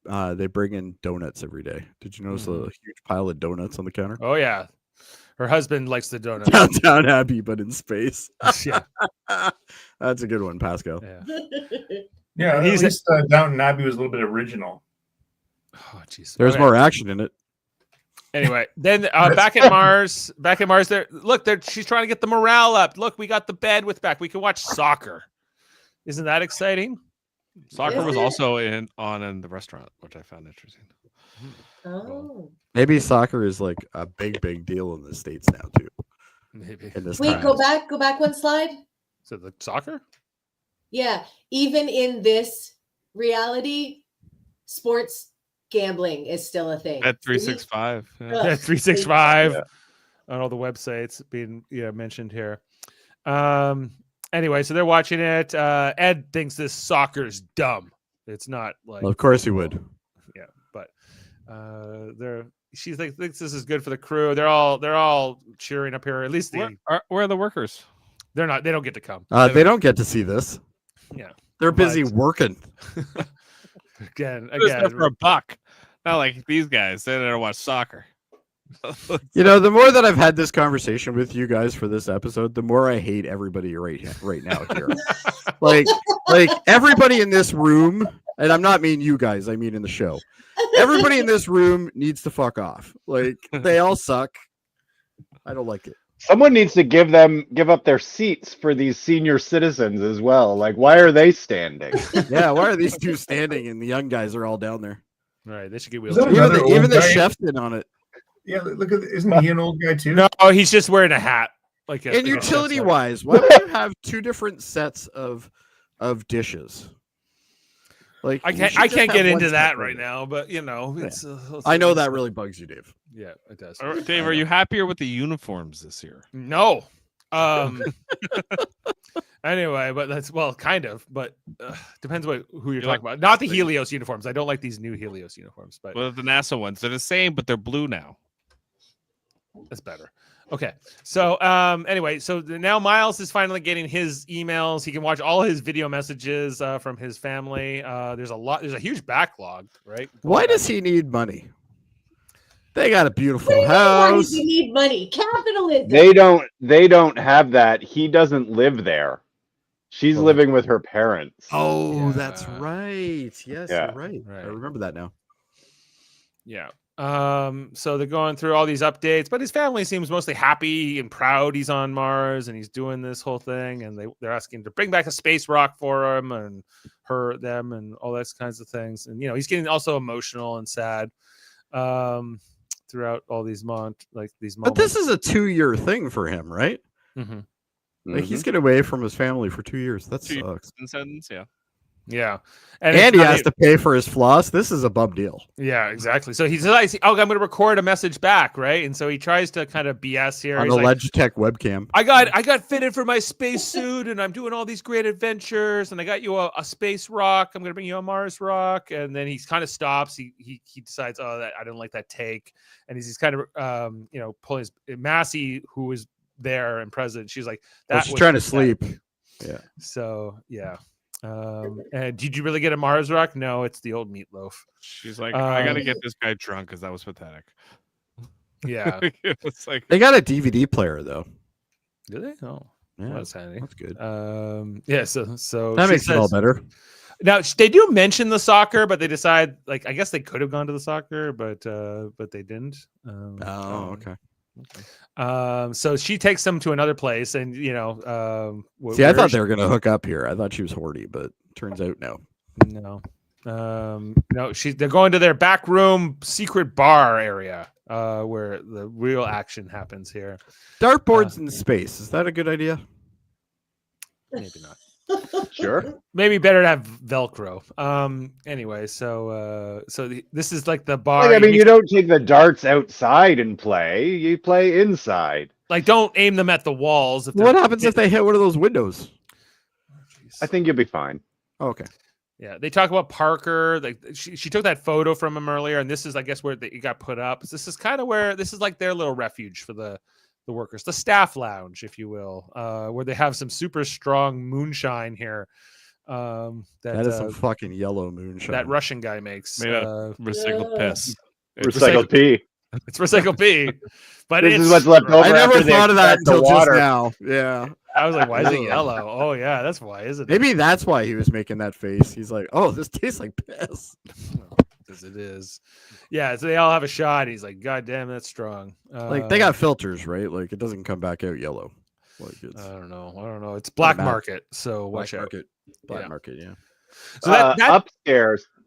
donuts every day. Did you notice a huge pile of donuts on the counter? Oh yeah, her husband likes the donuts. Downtown Abbey, but in space. Yeah, that's a good one, Pascal. Yeah, at least Downton Abbey was a little bit original. Oh jeez, there's more action in it. Anyway, then back at Mars, she's trying to get the morale up. Look, we got the bandwidth back. We can watch soccer. Isn't that exciting? Soccer was also on in the restaurant, which I found interesting. Oh. Maybe soccer is like a big deal in the States now too. Maybe. Wait, go back one slide. So the soccer? Yeah. Even in this reality, sports gambling is still a thing. At 365. Yeah. Yeah, 365 on all the websites being mentioned here. Anyway, so they're watching it. Ed thinks this soccer's dumb. It's not like. Well, of course he would. Yeah, but she thinks this is good for the crew. They're all cheering up here. At least where are the workers? They're not. They don't get to come. They don't get to see this. Yeah, they're busy working. again for a buck. Not like these guys. They don't watch soccer. The more that I've had this conversation with you guys for this episode, the more I hate everybody right now here. like everybody in this room, and I'm not mean you guys, I mean in the show. Everybody in this room needs to fuck off. Like they all suck. I don't like it. Someone needs to give up their seats for these senior citizens as well. Like, why are they standing? Yeah, why are these two standing and the young guys are all down there? All right, they should get wheelchairs. Even the chef's in on it. Yeah, look at isn't he an old guy too? No, he's just wearing a hat. And utility wise, why would you have two different sets of dishes? Like I can't get into that right now, but it's. I know that really bugs you, Dave. Yeah, it does. Dave, are you happier with the uniforms this year? No. Anyway, but that's kind of, but depends who you're talking about. Not the Helios uniforms. I don't like these new Helios uniforms, but the NASA ones, they're the same, but they're blue now. That's better. Okay. So anyway, so now Miles is finally getting his emails. He can watch all his video messages from his family. There's a huge backlog, right? Why does he need money? They got a beautiful house. Why does he need money? Capitalism. They don't have that. He doesn't live there. She's living with her parents. Oh, that's right. Yes, you're right. I remember that now. Yeah. So they're going through all these updates, but his family seems mostly happy and proud he's on Mars and he's doing this whole thing, and they're asking to bring back a space rock for him and them and all those kinds of things. And he's getting also emotional and sad throughout all these moments. But this is a 2-year thing for him, right? Mm-hmm. Like he's getting away from his family for 2 years. That sucks. Yeah. And he has to pay for his floss. This is a bum deal. Yeah, exactly. So he's like, I'm going to record a message back, right? And so he tries to kind of BS here. On a Logitech webcam. I got fitted for my spacesuit, and I'm doing all these great adventures, and I got you a space rock. I'm going to bring you a Mars rock. And then he kind of stops. He decides, that I don't like that take. And he's kind of, pulling his Massey, who was there and present. She's like, she's trying to sleep. Yeah. So, yeah. And did you really get a Mars rock? No, it's the old meatloaf. She's like, I gotta get this guy drunk because that was pathetic. Yeah. It's like they got a DVD player though. Do they? Oh, yeah, that's handy. That's good. Yeah. So that makes it all better. Now they do mention the soccer, but they decide, like, I guess they could have gone to the soccer, but they didn't. Okay. So she takes them to another place, and See, I thought they were gonna hook up here. I thought she was horny, but turns out no. No. No, they're going to their back room secret bar area, where the real action happens here. Dartboards in space. Is that a good idea? Maybe not. Sure. Maybe better to have Velcro. Anyway, this is like the bar. Like, I mean, you don't take the darts outside and play. You play inside. Like, don't aim them at the walls. What happens if they hit one of those windows? I think you'll be fine. Oh, okay. Yeah, they talk about Parker. Like, she took that photo from him earlier, and this is, I guess, where it got put up. This is kind of where this is like their little refuge for the workers, the staff lounge, if you will, where they have some super strong moonshine here. That is some fucking yellow moonshine that Russian guy makes. Made out of recycled piss. Recycled pee. It's recycled pee, but This is what's left over. I never after they thought of that extract the until just water. now. Yeah. I was like, why is it yellow? Oh yeah, that's why, isn't it? Maybe that's why he was making that face. He's like, oh, this tastes like piss. Because it is. Yeah, so they all have a shot. And he's like, God damn, that's strong. Like, they got filters, right? Like, it doesn't come back out yellow. Like, it's I don't know. It's black market, so watch out. Black market, yeah. So that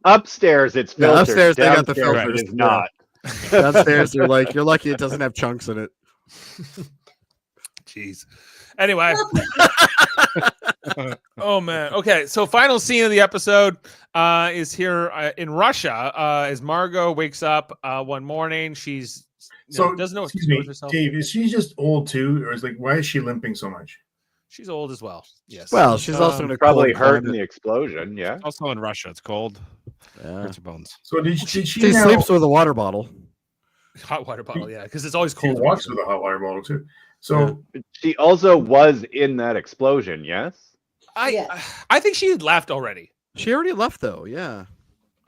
Upstairs, it's filtered. Yeah, upstairs they got the Downstairs, filters. It is not. Downstairs, you're lucky it doesn't have chunks in it. Jeez. Anyway. Oh man. Okay. So final scene of the episode is here in Russia. As Margot wakes up one morning, she's doesn't know what to do with herself. Dave, is she just old too, or is why is she limping so much? She's old as well. Yes. Well, she's also in a Probably cold hurt in climate. the explosion. Yeah. Also in Russia, it's cold. Yeah. Hurts your bones. So did she She now, sleeps with a water bottle. Hot water bottle, yeah, because it's always she cold. walks with a hot water bottle too. So She also was in that explosion. Yes. I think she had left already. She already left, though. Yeah.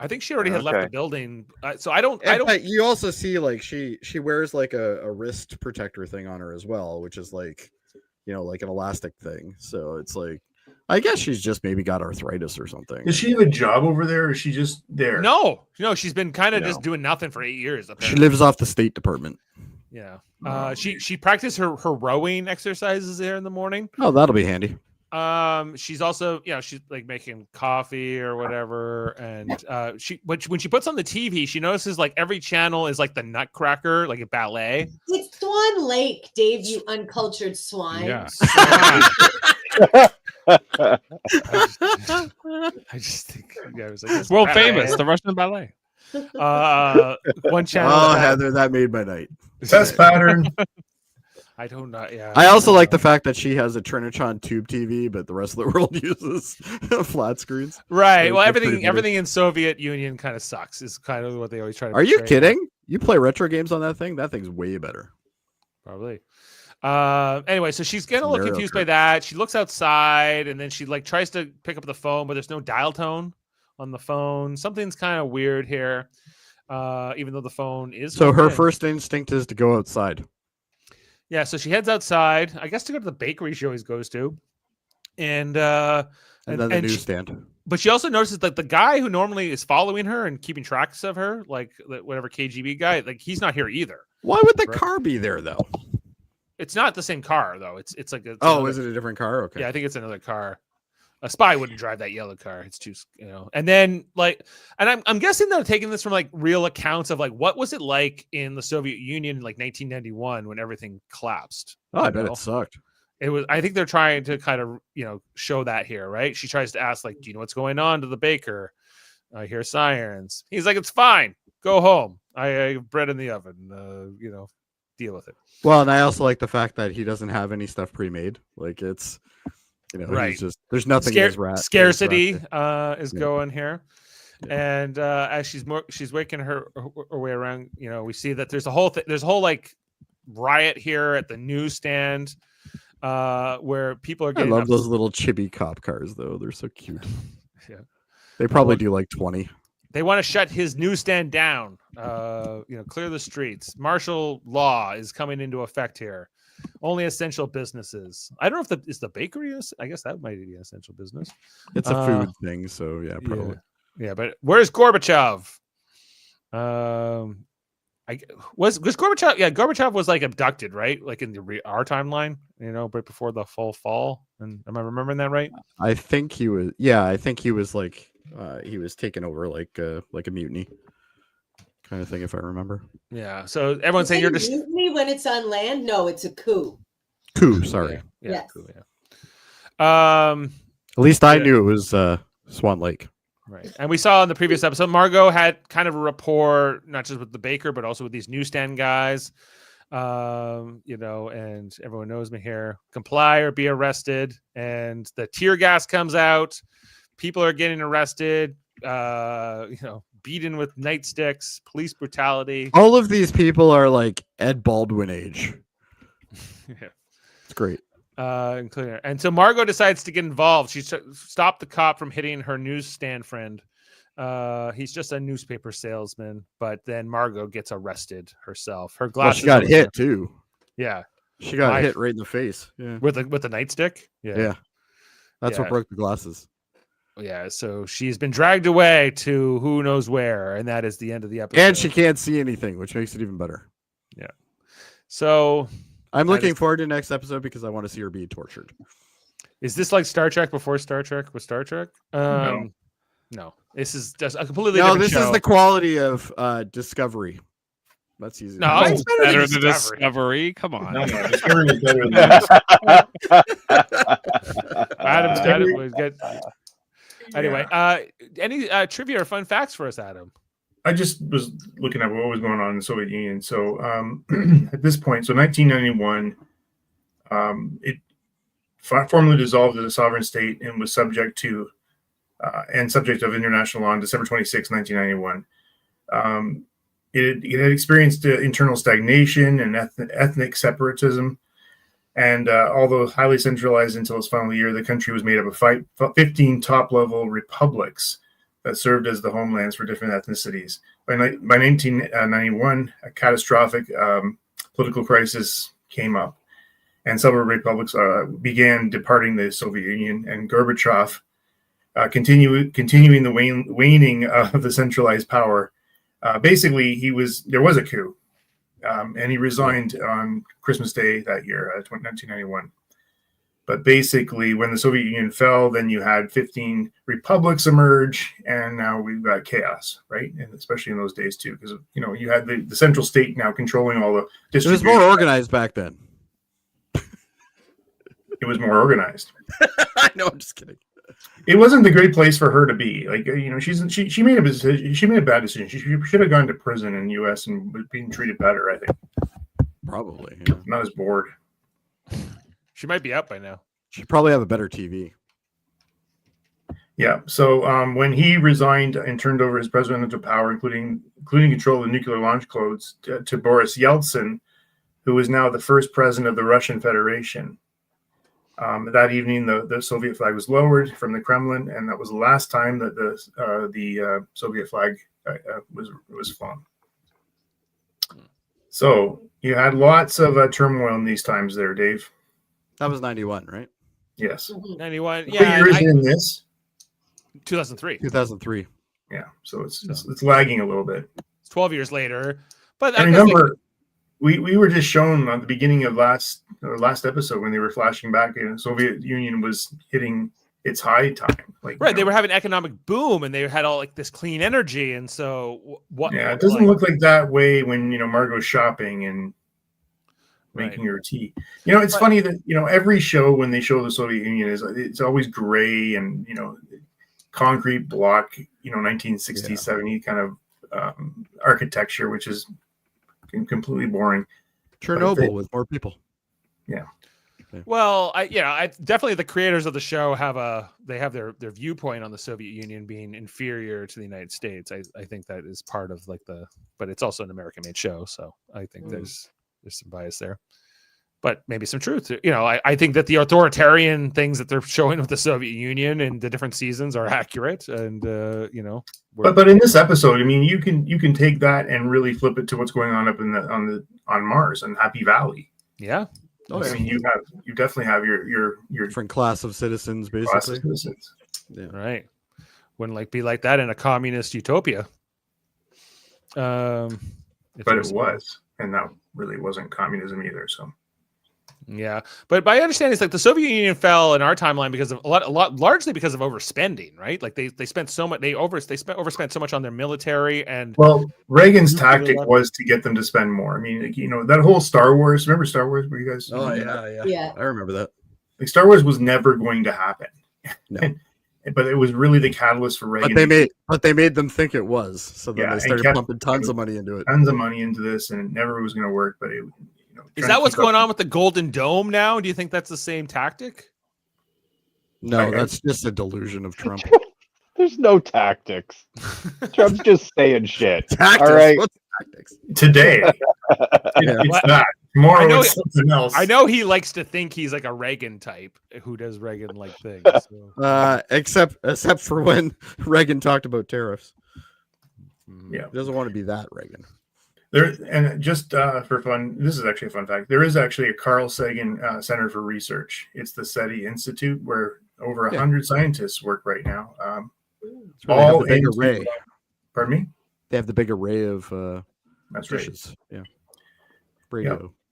I think she already had left Okay. the building. So I don't. But you also see, like, she wears like a wrist protector thing on her as well, which is like, like an elastic thing. So it's like, I guess she's just maybe got arthritis or something. does she have a job over there, or is she just there? No, she's been kind of No. just doing nothing for 8 years. She Apparently. lives off the State Department. Yeah. She practiced her rowing exercises there in the morning. Oh, that'll be handy. She's also, she's like making coffee or whatever, and when she puts on the TV, she notices like every channel is like the Nutcracker, like a ballet. It's Swan Lake, Dave, you uncultured swine. Yeah. I just think I was like, it's World ballet. famous, the Russian ballet. One channel. Oh, Heather, that made my night. Best pattern. I don't know. Yeah. I also like the fact that she has a Trinitron tube TV, but the rest of the world uses flat screens. Right. Well, That's pretty funny. everything in Soviet Union kind of sucks. Is kind of what they always try to. Are you portray. kidding? You play retro games on that thing? That thing's way better. Probably. Anyway, so she's getting a little Mario confused Kart. by that. She looks outside and then she like tries to pick up the phone, but there's no dial tone on the phone. Something's kind of weird here. Even though the phone is. So her in. first instinct is to go outside. Yeah, so she heads outside, I guess, to go to the bakery she always goes to. And then the newsstand. but she also notices that the guy who normally is following her and keeping tracks of her, like whatever KGB guy, like he's not here either. Why would the Right. car be there though? It's not the same car though. It's like Is it a different car? Okay. Yeah, I think it's another car. A spy wouldn't drive that yellow car. It's too, And then and I'm guessing they're taking this from like real accounts of like what was it like in the Soviet Union in like 1991 when everything collapsed. Oh, I you bet know? it sucked. It was. I think they're trying to kind of show that here, right? She tries to ask like, "Do you know what's going on?" to the baker. I hear sirens. He's like, "It's fine. Go home. I have bread in the oven. Deal with it." Well, and I also like the fact that he doesn't have any stuff pre-made. Like it's, Right. he's just there's nothing in his rat. Scarcity in his rat. is going here, and as she's waking her way around, we see that there's a whole like riot here at the newsstand, where people are I getting. love those little chibi cop cars though. They're so cute. Yeah. They probably do like 20. They want to shut his newsstand down. Clear the streets. Martial law is coming into effect here. Only essential businesses. I don't know if is the bakery. I guess that might be an essential business. It's a food thing, so yeah, probably. Yeah, but where's Gorbachev? Was Gorbachev? Yeah, Gorbachev was like abducted, right? Like in our timeline, right before the full fall. And am I remembering that right? I think he was. Yeah, I think he was like he was taken over like a mutiny kind of thing, if I remember. Yeah. So everyone's saying you're just mutiny when it's on land. No, it's a coup. Coup. Sorry. Yeah. Yes. Coup, yeah. At least I knew it was Swan Lake. Right. And we saw in the previous episode, Margot had kind of a rapport, not just with the baker, but also with these newsstand guys. And everyone knows me here. Comply or be arrested. And the tear gas comes out. People are getting arrested. Beaten with nightsticks, police brutality. All of these people are like Ed Baldwin age. Yeah. It's great. Including her. And so Margot decides to get involved. She stopped the cop from hitting her newsstand friend. He's just a newspaper salesman, but then Margot gets arrested herself. Her glasses. She got hit too. Yeah, she got hit right in the face. Yeah, with the nightstick. Yeah, that's what broke the glasses. Yeah, so she's been dragged away to who knows where, and that is the end of the episode. And she can't see anything, which makes it even better. Yeah. So I'm looking forward to next episode because I want to see her be tortured. Is this like Star Trek before Star Trek was Star Trek? No. This is just a completely different this show. Is the quality of Discovery. That's easy. No, it's better than Discovery. Come on. No, Discovery is better than that. Adam was good. Anyway, any trivia or fun facts for us, Adam? I just was looking at what was going on in the Soviet Union. So at this point, so 1991, it formally dissolved as a sovereign state and was subject of international law on December 26, 1991. It had experienced internal stagnation and ethnic separatism. And although highly centralized until its final year, the country was made up of 15 top-level republics that served as the homelands for different ethnicities. By 1991, a catastrophic political crisis came up, and several republics began departing the Soviet Union, and Gorbachev, continuing the waning of the centralized power. Basically, there was a coup. And he resigned on Christmas Day that year, 1991. But basically, when the Soviet Union fell, then you had 15 republics emerge, and now we've got chaos, right? And especially in those days too, because you had the central state now controlling all the distribution. It was more organized back then. It was more organized. I know. I'm just kidding. It wasn't the great place for her to be. Like she made a decision. She made a bad decision. She should have gone to prison in the U.S. and was being treated better. I think. Probably. Yeah. Not as bored. She might be out by now. She'd probably have a better TV. Yeah. So when he resigned and turned over his presidential power, including control of the nuclear launch codes, to Boris Yeltsin, who is now the first president of the Russian Federation. That evening, the Soviet flag was lowered from the Kremlin, and that was the last time that the Soviet flag was flown. So you had lots of turmoil in these times there, Dave. That was 91, right? Yes. 91. What Yeah. year is in this? 2003. 2003. Yeah. So it's lagging a little bit. It's 12 years later. But I remember we were just shown at the beginning of last episode when they were flashing back, and the Soviet Union was hitting its high time. Right, they were having economic boom, and they had all like this clean energy, and so what? Yeah, it doesn't look like that way when Margot's shopping and making her tea. It's funny that every show when they show the Soviet Union it's always gray and concrete block 1960s 70s kind of architecture, which is completely boring. Chernobyl with more people. Yeah. Well, I definitely the creators of the show have their viewpoint on the Soviet Union being inferior to the United States. I think that is part of but it's also an American-made show, so I think there's some bias there, but maybe some truth. I think that the authoritarian things that they're showing with the Soviet Union and the different seasons are accurate, and But in this episode, I mean, you can take that and really flip it to what's going on up on Mars and Happy Valley. Yeah. Oh, I yeah. mean, you definitely have your Different class of citizens, class basically. of citizens. Yeah. Right. Wouldn't be like that in a communist utopia. But it was, and that really wasn't communism either. So Yeah, but my understanding is like the Soviet Union fell in our timeline because of a lot, largely because of overspending, right? Like they spent so much, overspent so much on their military and. Well, Reagan's Nuclear tactic weapons. was to get them to spend more. I mean, that whole Star Wars. Remember Star Wars? Were you guys? Oh yeah. Yeah. I remember that. Like Star Wars was never going to happen. No. But it was really the catalyst for Reagan. But they made them think it was. So then Yeah, they started kept pumping tons of money into it. tons of money into this, and it never was going to work. But it, Is that what's going on with the Golden Dome now? Do you think that's the same tactic? No, that's just a delusion of Trump. There's no tactics. Trump's just saying shit. Tactics? All right. What's tactics? today? Yeah. It's that. Tomorrow I know it's something else. I know he likes to think he's like a Reagan type who does Reagan like things. So. Except for when Reagan talked about tariffs. Yeah. He doesn't want to be that Reagan. There, and just for fun, this is actually a fun fact. There is actually a Carl Sagan Center for Research. It's the SETI Institute where over 100 scientists work right now. They have the big into- array. Pardon me? They have the big array of That's right. dishes. Yeah.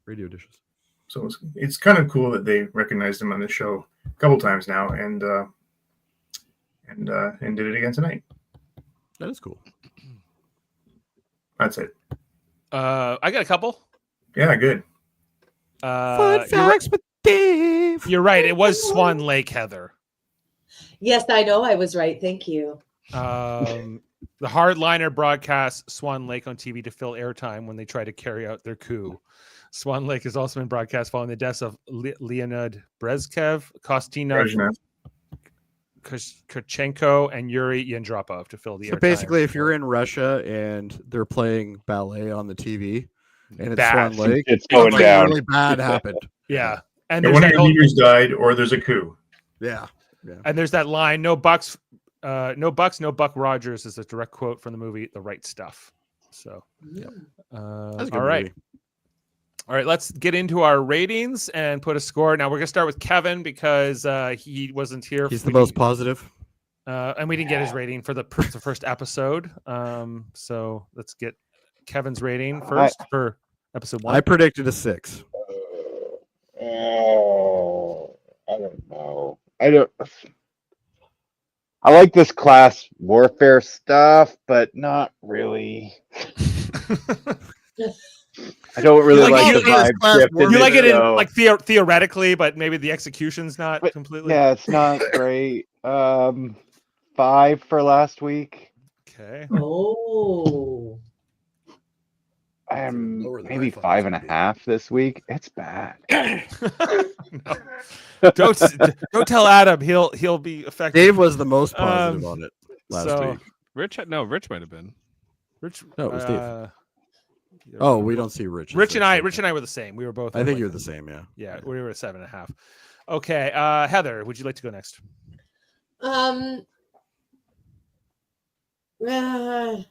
Radio dishes. So it's kind of cool that they recognized him on the show a couple times now, and did it again tonight. That is cool. That's it. I got a couple. Yeah, good. Fun facts with Dave. You're right. It was Swan Lake, Heather. Yes, I know I was right. Thank you. The hardliner broadcast Swan Lake on TV to fill airtime when they try to carry out their coup. Swan Lake has also been broadcast following the deaths of Leonid Brezhnev, Kostina Kurchenko, and Yuri Yendropov to fill the So airtime. basically, if you're in Russia and they're playing ballet on the TV and it's Bad. Swan Lake, It's going something down. really bad happened. Yeah. And And there's one of that your whole, leaders died, or there's a coup. Yeah. and there's that line, no Bucks, no Buck Rogers is a direct quote from the movie The Right Stuff. So That's a all good right. movie. All right, let's get into our ratings and put a score. Now we're gonna start with Kevin because he wasn't here. He's the most positive. And we didn't get his rating for the first episode. So let's get Kevin's rating first for episode 1. I predicted a 6. Oh, I don't know. I like this class warfare stuff, but not really. I don't really like the vibe shift. You like it in show. like theoretically, but maybe the execution's not completely. Yeah, it's not great. 5 for last week. Okay. Oh. I'm Lower than maybe I thought it was 5.5 this week. It's bad. No. Don't tell Adam. He'll be affected. Dave was the most positive on it last week. Rich might have been. Rich. No, it was Dave. Oh, we don't see Rich. Rich and I were the same. We were both. I think you're the same. Yeah. Yeah, we were at 7.5. Okay, Heather, would you like to go next? I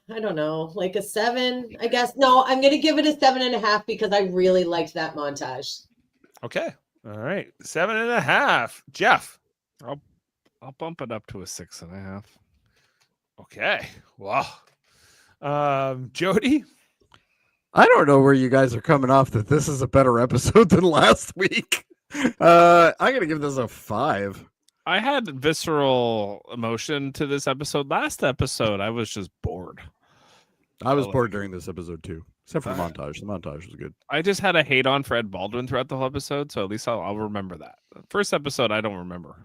don't know, like a 7, I guess. No, I'm gonna give it a 7.5 because I really liked that montage. Okay. All right. 7.5. Jeff. I'll bump it up to a 6.5. Okay. Wow. Jody. I don't know where you guys are coming off that this is a better episode than last week. I'm gonna give this a 5. I had visceral emotion to this episode. Last episode, I was just bored. I was bored during this episode too, except for the montage. The montage was good. I just had a hate on for Ed Baldwin throughout the whole episode, so at least I'll remember that. First episode, I don't remember.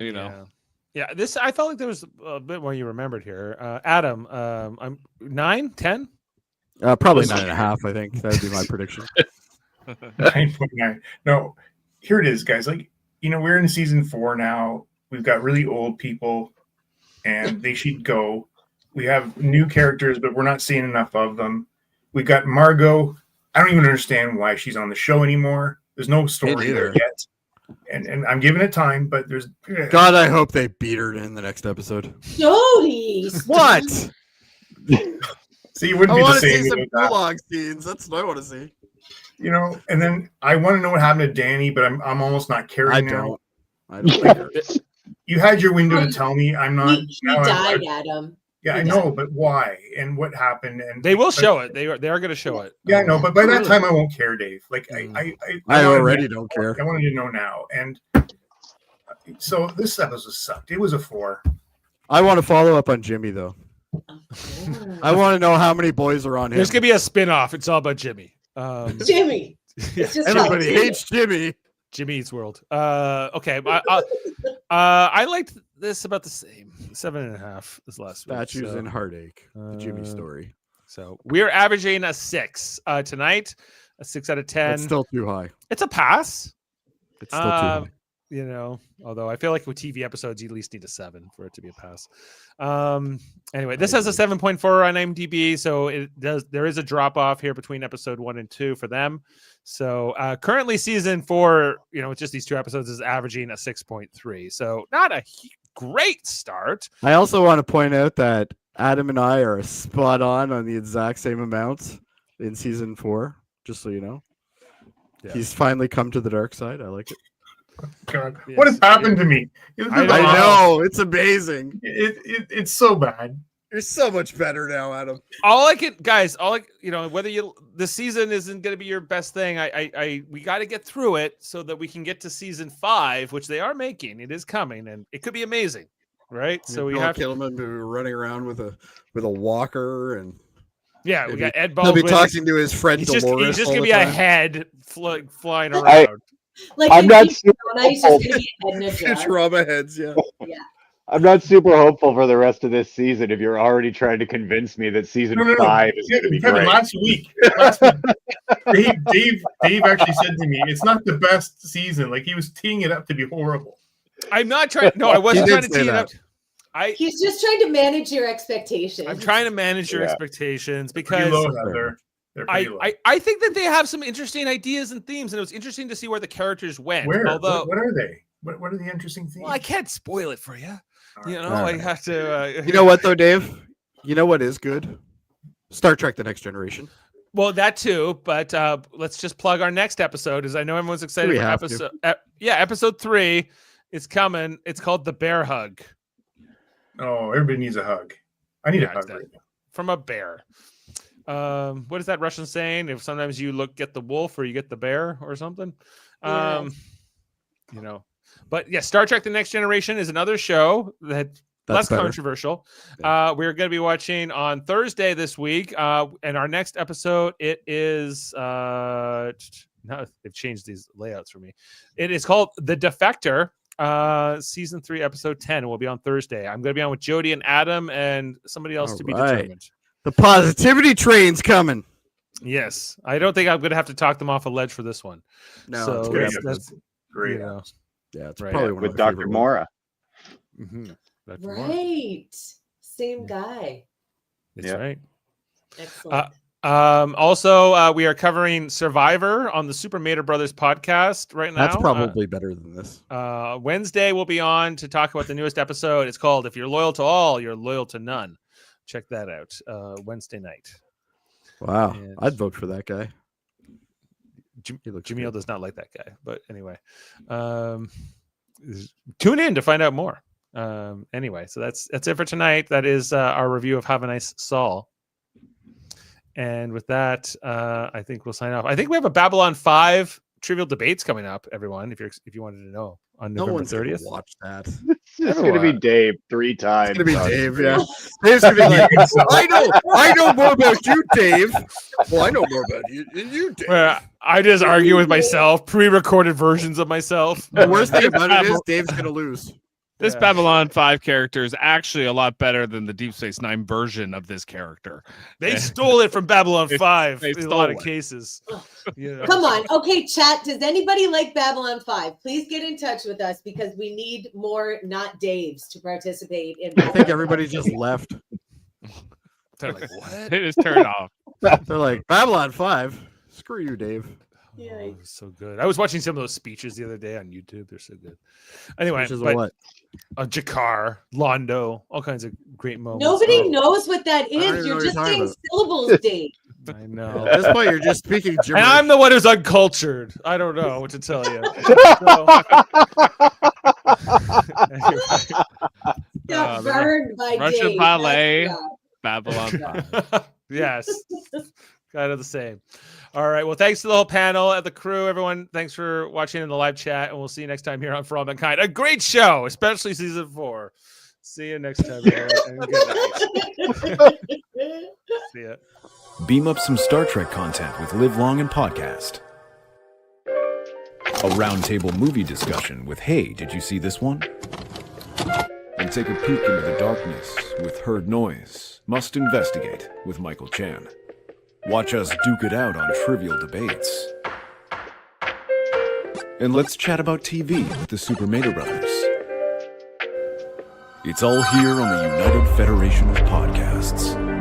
You know. Yeah. This I felt like there was a bit more you remembered here. Adam, I'm 9, 10. Probably 9.5. I think that would be my prediction. 9.9. No, here it is, guys. Like, we're in season 4 now. We've got really old people, and they should go. We have new characters, but we're not seeing enough of them. We got Margot. I don't even understand why she's on the show anymore. There's no story there yet. And I'm giving it time, but there's God, I hope they beat her in the next episode. Jody, What? So you wouldn't I be the want to same. see some without that. gulag scenes. That's what I want to see. You know, and then I want to know what happened to Danny, but I'm almost not caring now. I don't care. You had your window to tell me. I'm not. He now died, Adam. Yeah, He I know, died. but why and what happened? And They will show it. They are going to show it. Yeah, I know, but by that Really? time I won't care, Dave. Like I wanted already to- don't care. I wanted to know now, and so this episode sucked. It was a 4. I want to follow up on Jimmy though. I want to know how many boys are on him. There's going to be a spin-off. It's all about Jimmy. Jimmy. It's just Everybody about hates Jimmy. Jimmy Eats World. Okay. I liked this about the same. 7.5 this last week. Statues so, and heartache. The Jimmy story. So we're averaging a 6 tonight. A 6 out of 10. It's still too high. It's a pass. It's still too high. You know, although I feel like with TV episodes, you at least need a 7 for it to be a pass. Anyway, this has a 7.4 on IMDb, so there is a drop off here between episode 1 and 2 for them. So currently season 4, you know, with just these 2 episodes is averaging a 6.3. So not a great start. I also want to point out that Adam and I are spot on the exact same amounts in season 4, just so you know. Yeah. He's finally come to the dark side. I like it. God, Yes. what has happened to me? I know. It's amazing. It's so bad. You're so much better now, Adam. Whether the season isn't going to be your best thing, we got to get through it so that we can get to season 5, which they are making. It is coming, and it could be amazing, right? So we have Killman running around with a walker, and we got Ed he'll be Baldwin. talking to his friend He's Dolores. just all gonna the be a time. head flying around. Like I'm in not Futurama, he's just gonna be a head in a jar. Futurama heads, yeah. I'm not super hopeful for the rest of this season if you're already trying to convince me that season 5 is going to be Kevin, great. last week, Dave actually said to me, it's not the best season. Like he was teeing it up to be horrible. I'm not trying. No, I wasn't He trying did to say tee it up. that. He's just trying to manage your expectations. I'm trying to manage your Yeah. expectations Pretty because low, Heather. They're pretty low. I think that they have some interesting ideas and themes, and it was interesting to see where the characters went. Where? Although, What are they? What are the interesting things? well, I can't spoil it for you. All You right. know, All I right. have to. You know what though, Dave? You know what is good? Star Trek: The Next Generation. Well, that too, but let's just plug our next episode. As I know everyone's excited We for have to. episode. Episode 3 is coming. It's called The Bear Hug Oh, everybody needs a hug. I need a Yeah, hug exactly. right now. from a bear. What is that Russian saying? If sometimes you get the wolf or you get the bear or something. Yes. You know, but yeah, Star Trek: The Next Generation is another show that less better. controversial. Yeah. We're going to be watching on Thursday this week, and our next episode it is no, they've changed these layouts for me. It is called The Defector, season 3, episode 10. Will be on Thursday. I'm going to be on with Jody and Adam and somebody else All to be right. determined. The positivity train's coming. Yes, I don't think I'm going to have to talk them off a ledge for this one. No, so it's great. good. that's Great. you know, Yeah, it's Right. probably one With of my Dr. favorite Mora. mhm, that's more. Right. Same guy. That's Yeah. right. Excellent. Also, we are covering Survivor on the Super Mater Brothers podcast right now. That's probably better than this. Wednesday we'll be on to talk about the newest episode. It's called "If You're Loyal to All, You're Loyal to None." Check that out. Wednesday night. Wow, And- I'd vote for that guy. He looks Jaemeel good. does not like that guy, but anyway, tune in to find out more. Anyway, so that's it for tonight. That is our review of Have a Nice Saul. And with that, I think we'll sign off. I think we have a Babylon 5 trivial debates coming up, everyone. If you wanted to know on No November one's gonna 30th. watch that. It's going to be Dave 3 times. It's gonna be on- Dave. Yeah, Dave's gonna be like, I know more about you, Dave. Well, I know more about you than you, Dave. Where I just argue with myself, pre-recorded versions of myself. The worst thing about it is Dave's gonna lose. This Yeah. Babylon 5 character is actually a lot better than the Deep Space Nine version of this character. They stole it from Babylon 5 they in a stole lot of it. cases. You know. Come on. Okay, chat. Does anybody like Babylon 5? Please get in touch with us because we need more not Daves to participate in I think everybody just left. They're like, what? It is turned off. They're like Babylon 5. Screw you, Dave. Yeah. it was so good. I was watching some of those speeches the other day on YouTube. They're so good. Anyway, Which is but, what? Jakar, Londo, all kinds of great moments. Nobody knows what that don't even is. know You're what just you're talking saying about. syllables, Dave. I know. At this point, you're just speaking And gibberish. I'm the one who's uncultured. I don't know what to tell you. Got the burned by Russian Dave. ballet. That's Babylon. Yes. Kind of the same. All right. Well, thanks to the whole panel and the crew, everyone. Thanks for watching in the live chat, and we'll see you next time here on For All Mankind. A great show, especially season 4. See you next time, everyone, and good night. See ya. Beam up some Star Trek content with Live Long and Podcast. A roundtable movie discussion with Hey, did you see this one? And take a peek into the darkness with Heard Noise, Must Investigate with Michael Chan. Watch us duke it out on trivial debates. And let's chat about TV with the Super Mater Brothers. It's all here on the United Federation of Podcasts.